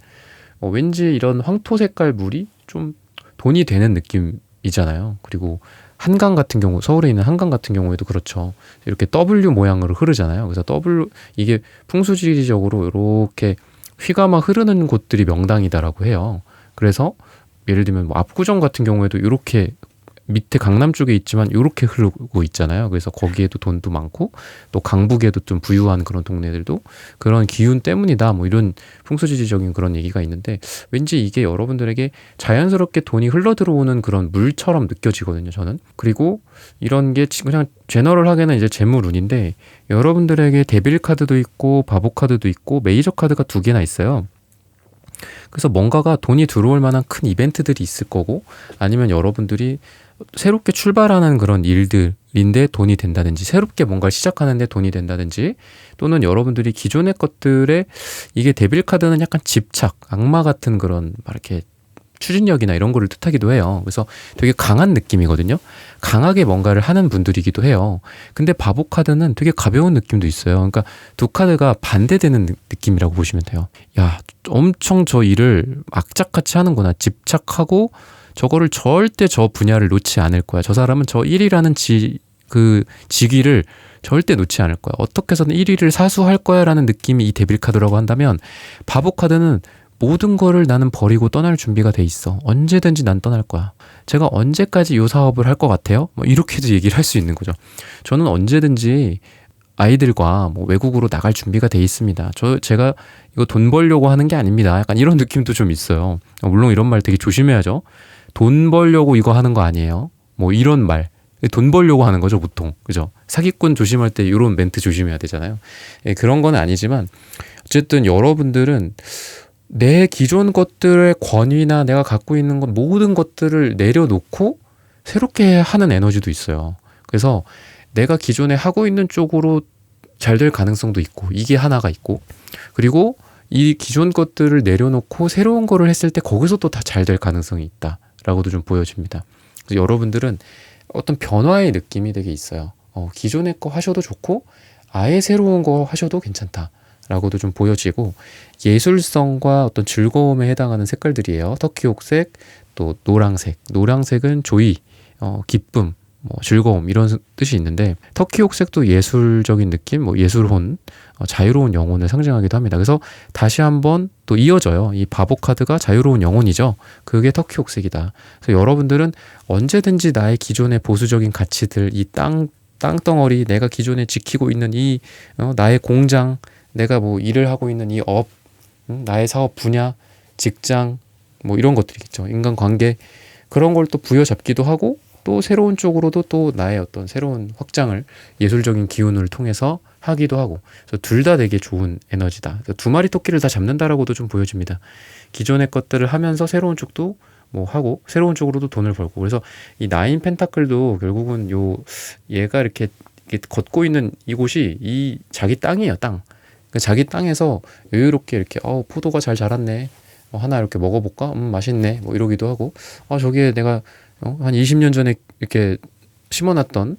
왠지 이런 황토 색깔 물이 좀 돈이 되는 느낌이잖아요. 그리고 한강 같은 경우, 서울에 있는 한강 같은 경우에도 그렇죠. 이렇게 W 모양으로 흐르잖아요. 그래서 이게 풍수지리적으로 이렇게 휘가 막 흐르는 곳들이 명당이다라고 해요. 그래서 예를 들면 뭐 압구정 같은 경우에도 이렇게 밑에 강남 쪽에 있지만 이렇게 흐르고 있잖아요. 그래서 거기에도 돈도 많고 또 강북에도 좀 부유한 그런 동네들도 그런 기운 때문이다. 뭐 이런 풍수지리적인 그런 얘기가 있는데 왠지 이게 여러분들에게 자연스럽게 돈이 흘러 들어오는 그런 물처럼 느껴지거든요. 저는. 그리고 이런 게 그냥 제너럴하게는 이제 재물운인데 여러분들에게 데빌 카드도 있고 바보 카드도 있고 메이저 카드가 두 개나 있어요. 그래서 뭔가가 돈이 들어올 만한 큰 이벤트들이 있을 거고 아니면 여러분들이 새롭게 출발하는 그런 일들인데 돈이 된다든지 새롭게 뭔가를 시작하는데 돈이 된다든지 또는 여러분들이 기존의 것들에 이게 데빌 카드는 약간 집착, 악마 같은 그런 막 이렇게 추진력이나 이런 거를 뜻하기도 해요. 그래서 되게 강한 느낌이거든요. 강하게 뭔가를 하는 분들이기도 해요. 근데 바보 카드는 되게 가벼운 느낌도 있어요. 그러니까 두 카드가 반대되는 느낌이라고 보시면 돼요. 야, 엄청 저 일을 악착같이 하는구나. 집착하고 저거를 절대 저 분야를 놓지 않을 거야. 저 사람은 저 1위라는 그 직위를 절대 놓지 않을 거야. 어떻게 해서든 1위를 사수할 거야 라는 느낌이 이 데빌 카드라고 한다면 바보 카드는 모든 거를 나는 버리고 떠날 준비가 돼 있어. 언제든지 난 떠날 거야. 제가 언제까지 이 사업을 할 것 같아요? 뭐 이렇게도 얘기를 할 수 있는 거죠. 저는 언제든지 아이들과 뭐 외국으로 나갈 준비가 돼 있습니다. 제가 이거 돈 벌려고 하는 게 아닙니다. 약간 이런 느낌도 좀 있어요. 물론 이런 말 되게 조심해야죠. 돈 벌려고 이거 하는 거 아니에요. 뭐 이런 말. 돈 벌려고 하는 거죠, 보통. 그죠? 사기꾼 조심할 때 이런 멘트 조심해야 되잖아요. 예, 그런 건 아니지만 어쨌든 여러분들은 내 기존 것들의 권위나 내가 갖고 있는 것 모든 것들을 내려놓고 새롭게 하는 에너지도 있어요. 그래서 내가 기존에 하고 있는 쪽으로 잘 될 가능성도 있고 이게 하나가 있고 그리고 이 기존 것들을 내려놓고 새로운 거를 했을 때 거기서 또 다 잘 될 가능성이 있다라고도 좀 보여집니다. 그래서 여러분들은 어떤 변화의 느낌이 되게 있어요. 기존의 거 하셔도 좋고 아예 새로운 거 하셔도 괜찮다. 라고도 좀 보여지고 예술성과 어떤 즐거움에 해당하는 색깔들이에요. 터키옥색, 또 노랑색. 노랑색은 조이, 기쁨, 뭐 즐거움 이런 뜻이 있는데 터키옥색도 예술적인 느낌, 뭐 예술혼, 자유로운 영혼을 상징하기도 합니다. 그래서 다시 한번 또 이어져요. 이 바보 카드가 자유로운 영혼이죠. 그게 터키옥색이다. 그래서 여러분들은 언제든지 나의 기존의 보수적인 가치들, 이 땅덩어리, 내가 기존에 지키고 있는 이 나의 공장, 내가 뭐 일을 하고 있는 이 업, 나의 사업 분야, 직장, 뭐 이런 것들이겠죠. 인간관계 그런 걸 또 부여잡기도 하고 또 새로운 쪽으로도 또 나의 어떤 새로운 확장을 예술적인 기운을 통해서 하기도 하고 그래서 둘 다 되게 좋은 에너지다. 그래서 두 마리 토끼를 다 잡는다라고도 좀 보여집니다. 기존의 것들을 하면서 새로운 쪽도 뭐 하고 새로운 쪽으로도 돈을 벌고 그래서 이 나인 펜타클도 결국은 얘가 이렇게 걷고 있는 이곳이 이 자기 땅이에요. 땅. 자기 땅에서 여유롭게 이렇게 포도가 잘 자랐네. 하나 이렇게 먹어볼까? 맛있네. 뭐 이러기도 하고 저기에 내가 한 20년 전에 이렇게 심어놨던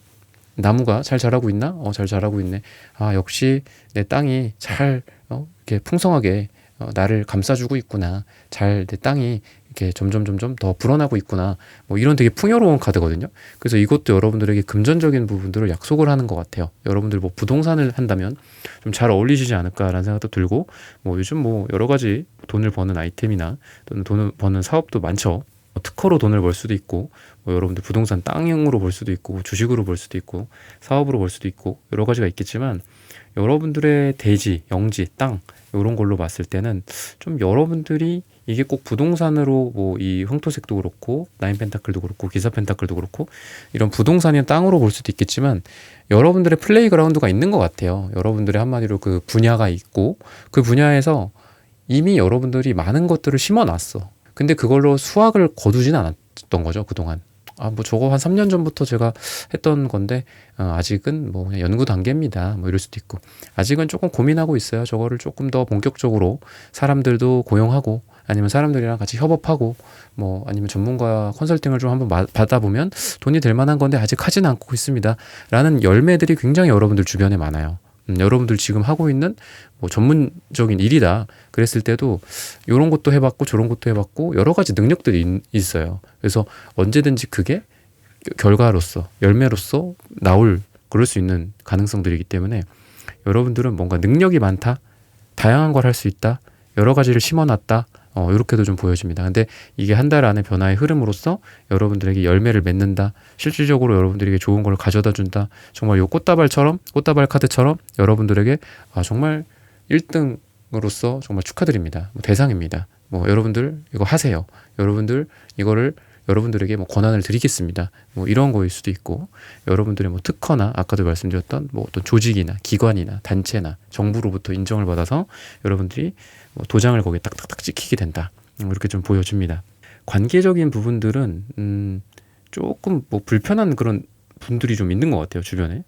나무가 잘 자라고 있나? 잘 자라고 있네. 역시 내 땅이 잘 이렇게 풍성하게 나를 감싸주고 있구나. 잘 내 땅이 이렇게 점점 더 불어나고 있구나. 뭐 이런 되게 풍요로운 카드거든요. 그래서 이것도 여러분들에게 금전적인 부분들을 약속을 하는 것 같아요. 여러분들 뭐 부동산을 한다면 좀 잘 어울리시지 않을까라는 생각도 들고 뭐 요즘 뭐 여러 가지 돈을 버는 아이템이나 또는 돈을 버는 사업도 많죠. 특허로 돈을 벌 수도 있고 뭐 여러분들 부동산 땅으로 벌 수도 있고 주식으로 벌 수도 있고 사업으로 벌 수도 있고 여러 가지가 있겠지만 여러분들의 대지, 영지, 땅 이런 걸로 봤을 때는 좀 여러분들이 이게 꼭 부동산으로 뭐 이 황토색도 그렇고 나인 펜타클도 그렇고 기사 펜타클도 그렇고 이런 부동산이나 땅으로 볼 수도 있겠지만 여러분들의 플레이그라운드가 있는 것 같아요. 여러분들의 한마디로 그 분야가 있고 그 분야에서 이미 여러분들이 많은 것들을 심어놨어. 근데 그걸로 수확을 거두진 않았던 거죠, 그동안. 뭐 저거 한 3년 전부터 제가 했던 건데 아직은 뭐 그냥 연구 단계입니다. 뭐 이럴 수도 있고 아직은 조금 고민하고 있어요. 저거를 조금 더 본격적으로 사람들도 고용하고 아니면 사람들이랑 같이 협업하고 뭐 아니면 전문가 컨설팅을 좀 한번 받아보면 돈이 될 만한 건데 아직 하지는 않고 있습니다. 라는 열매들이 굉장히 여러분들 주변에 많아요. 여러분들 지금 하고 있는 뭐 전문적인 일이다 그랬을 때도 이런 것도 해봤고 저런 것도 해봤고 여러 가지 능력들이 있어요. 그래서 언제든지 그게 결과로서 열매로서 나올 그럴 수 있는 가능성들이기 때문에 여러분들은 뭔가 능력이 많다, 다양한 걸 할 수 있다, 여러 가지를 심어놨다, 이렇게도 좀 보여집니다. 근데 이게 한 달 안에 변화의 흐름으로서 여러분들에게 열매를 맺는다, 실질적으로 여러분들에게 좋은 걸 가져다 준다, 정말 요 꽃다발 카드처럼 여러분들에게 정말 1등으로서 정말 축하드립니다. 뭐 대상입니다. 뭐 여러분들 이거 하세요. 여러분들 이거를 여러분들에게 뭐 권한을 드리겠습니다. 뭐 이런 거일 수도 있고 여러분들의 뭐 특허나 아까도 말씀드렸던 뭐 어떤 조직이나 기관이나 단체나 정부로부터 인정을 받아서 여러분들이 뭐 도장을 거기에 딱딱딱 찍히게 된다. 이렇게 좀 보여집니다. 관계적인 부분들은 조금 뭐 불편한 그런 분들이 좀 있는 것 같아요. 주변에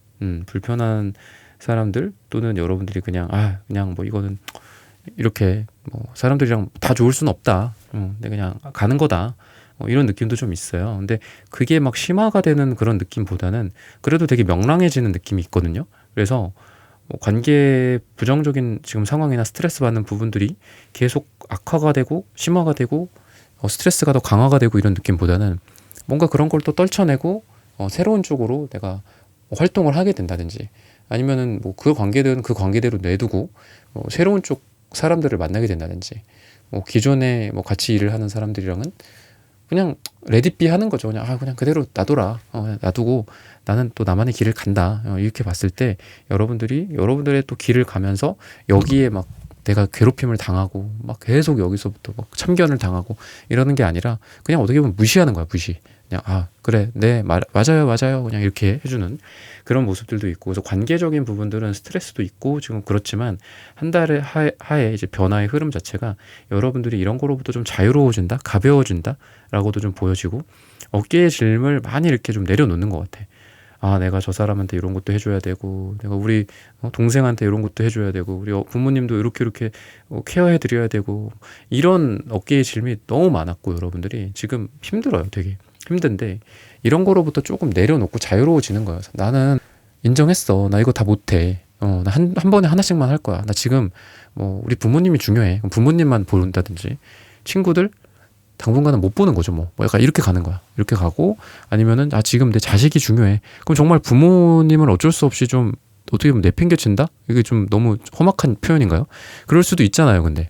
불편한 사람들 또는 여러분들이 그냥 뭐 이거는 이렇게 뭐 사람들이랑 다 좋을 수는 없다. 근데 그냥 가는 거다. 이런 느낌도 좀 있어요. 근데 그게 막 심화가 되는 그런 느낌보다는 그래도 되게 명랑해지는 느낌이 있거든요. 그래서 뭐 관계 부정적인 지금 상황이나 스트레스 받는 부분들이 계속 악화가 되고 심화가 되고 스트레스가 더 강화가 되고 이런 느낌보다는 뭔가 그런 걸 또 떨쳐내고 새로운 쪽으로 내가 활동을 하게 된다든지 아니면은 뭐 그 관계들은 그 관계대로 내두고 새로운 쪽 사람들을 만나게 된다든지 뭐 기존에 뭐 같이 일을 하는 사람들이랑은 그냥 레디비 하는 거죠. 그냥 그대로 놔둬라. 놔두고 나는 또 나만의 길을 간다. 이렇게 봤을 때 여러분들의 또 길을 가면서 여기에 막 내가 괴롭힘을 당하고 막 계속 여기서부터 막 참견을 당하고 이러는 게 아니라 그냥 어떻게 보면 무시하는 거야. 무시. 그냥 그래, 네, 맞아요. 그냥 이렇게 해주는 그런 모습들도 있고, 그래서 관계적인 부분들은 스트레스도 있고 지금 그렇지만 한 달의 하에 이제 변화의 흐름 자체가 여러분들이 이런 거로부터 좀 자유로워진다, 가벼워진다라고도 좀 보여지고 어깨의 짐을 많이 이렇게 좀 내려놓는 것 같아. 내가 저 사람한테 이런 것도 해줘야 되고, 내가 우리 동생한테 이런 것도 해줘야 되고, 우리 부모님도 이렇게 케어해드려야 되고, 이런 어깨의 짐이 너무 많았고, 여러분들이 지금 힘들어요. 되게 힘든데, 이런 거로부터 조금 내려놓고 자유로워지는 거예요. 나는 인정했어. 나 이거 다 못해. 나 한 번에 하나씩만 할 거야. 나 지금 뭐 우리 부모님이 중요해. 그럼 부모님만 본다든지, 친구들 당분간은 못 보는 거죠. 뭐 약간 이렇게 가는 거야. 이렇게 가고 아니면은 지금 내 자식이 중요해. 그럼 정말 부모님을 어쩔 수 없이 좀 어떻게 보면 내팽개친다? 이게 좀 너무 험악한 표현인가요? 그럴 수도 있잖아요. 근데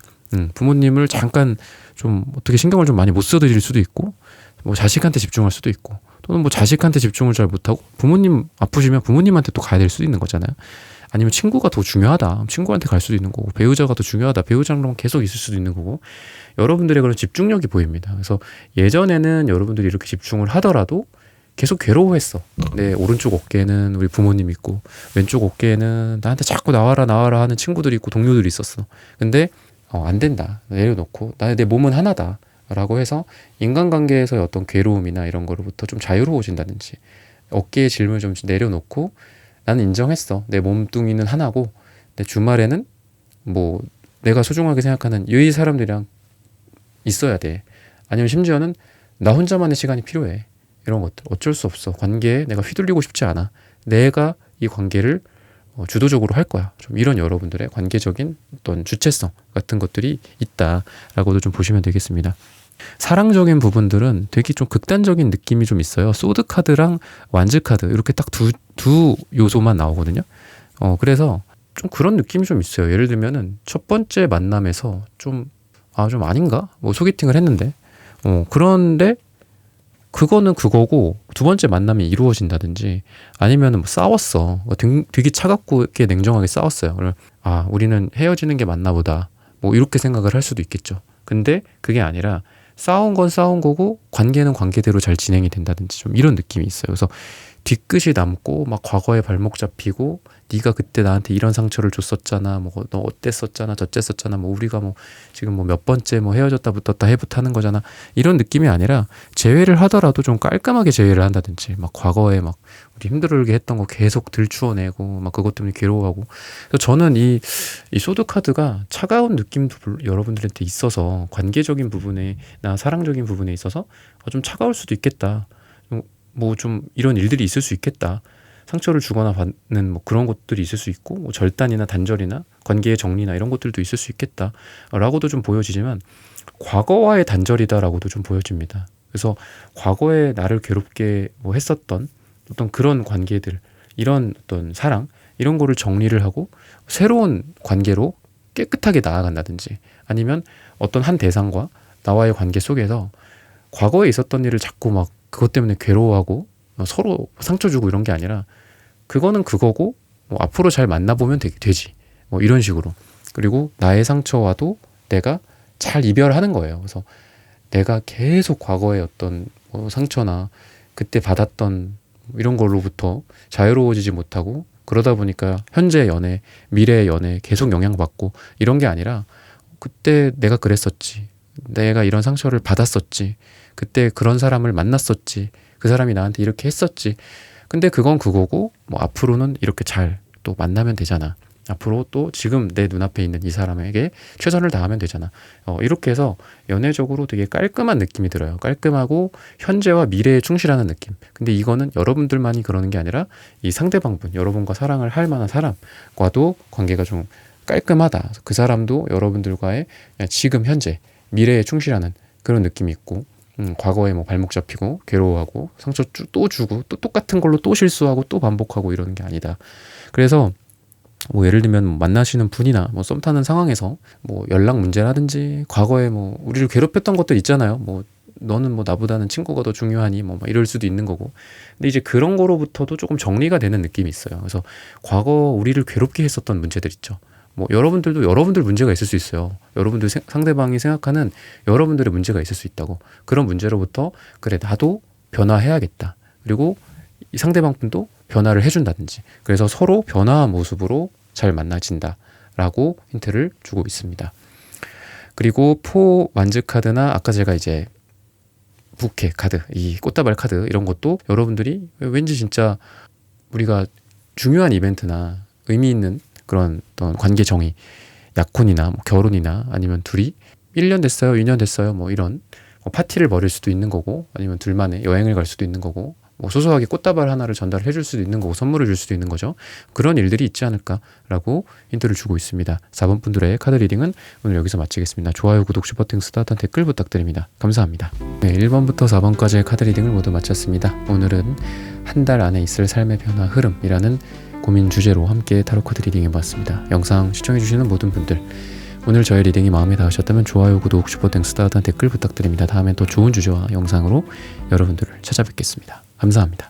부모님을 잠깐 좀 어떻게 신경을 좀 많이 못 써드릴 수도 있고 뭐 자식한테 집중할 수도 있고 또는 뭐 자식한테 집중을 잘 못하고 부모님 아프시면 부모님한테 또 가야 될 수도 있는 거잖아요. 아니면 친구가 더 중요하다. 친구한테 갈 수도 있는 거고 배우자가 더 중요하다. 배우자랑 계속 있을 수도 있는 거고 여러분들의 그런 집중력이 보입니다. 그래서 예전에는 여러분들이 이렇게 집중을 하더라도 계속 괴로워했어. 내 오른쪽 어깨에는 우리 부모님 있고 왼쪽 어깨에는 나한테 자꾸 나와라 하는 친구들이 있고 동료들이 있었어. 근데 안 된다. 내려놓고 내 몸은 하나다. 라고 해서 인간관계에서의 어떤 괴로움이나 이런 거로부터 좀 자유로워진다든지 어깨의 짐을 좀 내려놓고 나는 인정했어. 내 몸뚱이는 하나고 내 주말에는 뭐 내가 소중하게 생각하는 이 사람들이랑 있어야 돼. 아니면 심지어는 나 혼자만의 시간이 필요해. 이런 것들 어쩔 수 없어. 관계에 내가 휘둘리고 싶지 않아. 내가 이 관계를 주도적으로 할 거야. 좀 이런 여러분들의 관계적인 어떤 주체성 같은 것들이 있다라고도 좀 보시면 되겠습니다. 사랑적인 부분들은 되게 좀 극단적인 느낌이 좀 있어요. 소드 카드랑 완즈 카드 이렇게 딱 두 요소만 나오거든요. 그래서 좀 그런 느낌이 좀 있어요. 예를 들면은 첫 번째 만남에서 좀 아닌가? 뭐 소개팅을 했는데 그런데 그거는 그거고 두 번째 만남이 이루어진다든지 아니면은 뭐 싸웠어. 되게 차갑고 이렇게 냉정하게 싸웠어요. 그러면 우리는 헤어지는 게 맞나 보다. 뭐 이렇게 생각을 할 수도 있겠죠. 근데 그게 아니라 싸운 건 싸운 거고 관계는 관계대로 잘 진행이 된다든지 좀 이런 느낌이 있어요. 그래서 뒤끝이 남고 막 과거에 발목 잡히고 네가 그때 나한테 이런 상처를 줬었잖아. 뭐 너 어땠었잖아. 저쨌었잖아. 뭐 우리가 뭐 지금 뭐 몇 번째 뭐 헤어졌다 붙었다 해붙하는 거잖아. 이런 느낌이 아니라 재회를 하더라도 좀 깔끔하게 재회를 한다든지 막 과거에 막 우리 힘들게 했던 거 계속 들추어내고 막 그것 때문에 괴로워하고. 그래서 저는 이 소드 카드가 차가운 느낌도 여러분들한테 있어서 관계적인 부분에 나 사랑적인 부분에 있어서 좀 차가울 수도 있겠다. 뭐 좀 이런 일들이 있을 수 있겠다. 상처를 주거나 받는 뭐 그런 것들이 있을 수 있고 뭐 절단이나 단절이나 관계의 정리나 이런 것들도 있을 수 있겠다 라고도 좀 보여지지만 과거와의 단절이다라고도 좀 보여집니다. 그래서 과거에 나를 괴롭게 뭐 했었던 어떤 그런 관계들, 이런 어떤 사랑 이런 거를 정리를 하고 새로운 관계로 깨끗하게 나아간다든지, 아니면 어떤 한 대상과 나와의 관계 속에서 과거에 있었던 일을 자꾸 막 그것 때문에 괴로워하고 서로 상처 주고 이런 게 아니라 그거는 그거고 뭐 앞으로 잘 만나보면 되지 뭐 이런 식으로. 그리고 나의 상처와도 내가 잘 이별하는 거예요. 그래서 내가 계속 과거의 어떤 뭐 상처나 그때 받았던 이런 걸로부터 자유로워지지 못하고 그러다 보니까 현재 연애, 미래의 연애 계속 영향받고 이런 게 아니라 그때 내가 그랬었지, 내가 이런 상처를 받았었지, 그때 그런 사람을 만났었지, 그 사람이 나한테 이렇게 했었지. 근데 그건 그거고 뭐 앞으로는 이렇게 잘 또 만나면 되잖아. 앞으로 또 지금 내 눈앞에 있는 이 사람에게 최선을 다하면 되잖아. 이렇게 해서 연애적으로 되게 깔끔한 느낌이 들어요. 깔끔하고 현재와 미래에 충실하는 느낌. 근데 이거는 여러분들만이 그러는 게 아니라 이 상대방분, 여러분과 사랑을 할 만한 사람과도 관계가 좀 깔끔하다. 그 사람도 여러분들과의 지금 현재 미래에 충실하는 그런 느낌이 있고, 과거에 뭐 발목 잡히고 괴로워하고 상처 또 주고 또 똑같은 걸로 또 실수하고 또 반복하고 이러는 게 아니다. 그래서 뭐 예를 들면 뭐 만나시는 분이나 뭐 썸 타는 상황에서 뭐 연락 문제라든지 과거에 뭐 우리를 괴롭혔던 것들 있잖아요. 뭐 너는 뭐 나보다는 친구가 더 중요하니 뭐 이럴 수도 있는 거고. 근데 이제 그런 거로부터도 조금 정리가 되는 느낌이 있어요. 그래서 과거 우리를 괴롭게 했었던 문제들 있죠. 뭐 여러분들도 여러분들 문제가 있을 수 있어요. 여러분들 상대방이 생각하는 여러분들의 문제가 있을 수 있다고. 그런 문제로부터 그래 나도 변화해야겠다. 그리고 이 상대방 분도 변화를 해준다든지. 그래서 서로 변화한 모습으로 잘 만나진다라고 힌트를 주고 있습니다. 그리고 포 완즈 카드나 아까 제가 이제 부케 카드, 이 꽃다발 카드 이런 것도 여러분들이 왠지 진짜 우리가 중요한 이벤트나 의미 있는 그런 어떤 관계 정의, 약혼이나 뭐 결혼이나 아니면 둘이 1년 됐어요, 2년 됐어요, 뭐 이런 파티를 벌일 수도 있는 거고, 아니면 둘만의 여행을 갈 수도 있는 거고, 뭐 소소하게 꽃다발 하나를 전달해 줄 수도 있는 거고, 선물을 줄 수도 있는 거죠. 그런 일들이 있지 않을까라고 힌트를 주고 있습니다. 4번 분들의 카드 리딩은 오늘 여기서 마치겠습니다. 좋아요, 구독, 슈퍼땡, 스타트, 댓글 부탁드립니다. 감사합니다. 네, 1번부터 4번까지의 카드 리딩을 모두 마쳤습니다. 오늘은 한 달 안에 있을 삶의 변화 흐름이라는 고민 주제로 함께 타로 카드 리딩 해봤습니다. 영상 시청해주시는 모든 분들, 오늘 저의 리딩이 마음에 닿으셨다면 좋아요, 구독, 슈퍼땡, 스타트, 댓글 부탁드립니다. 다음엔 또 좋은 주제와 영상으로 여러분들을 찾아뵙겠습니다. 감사합니다.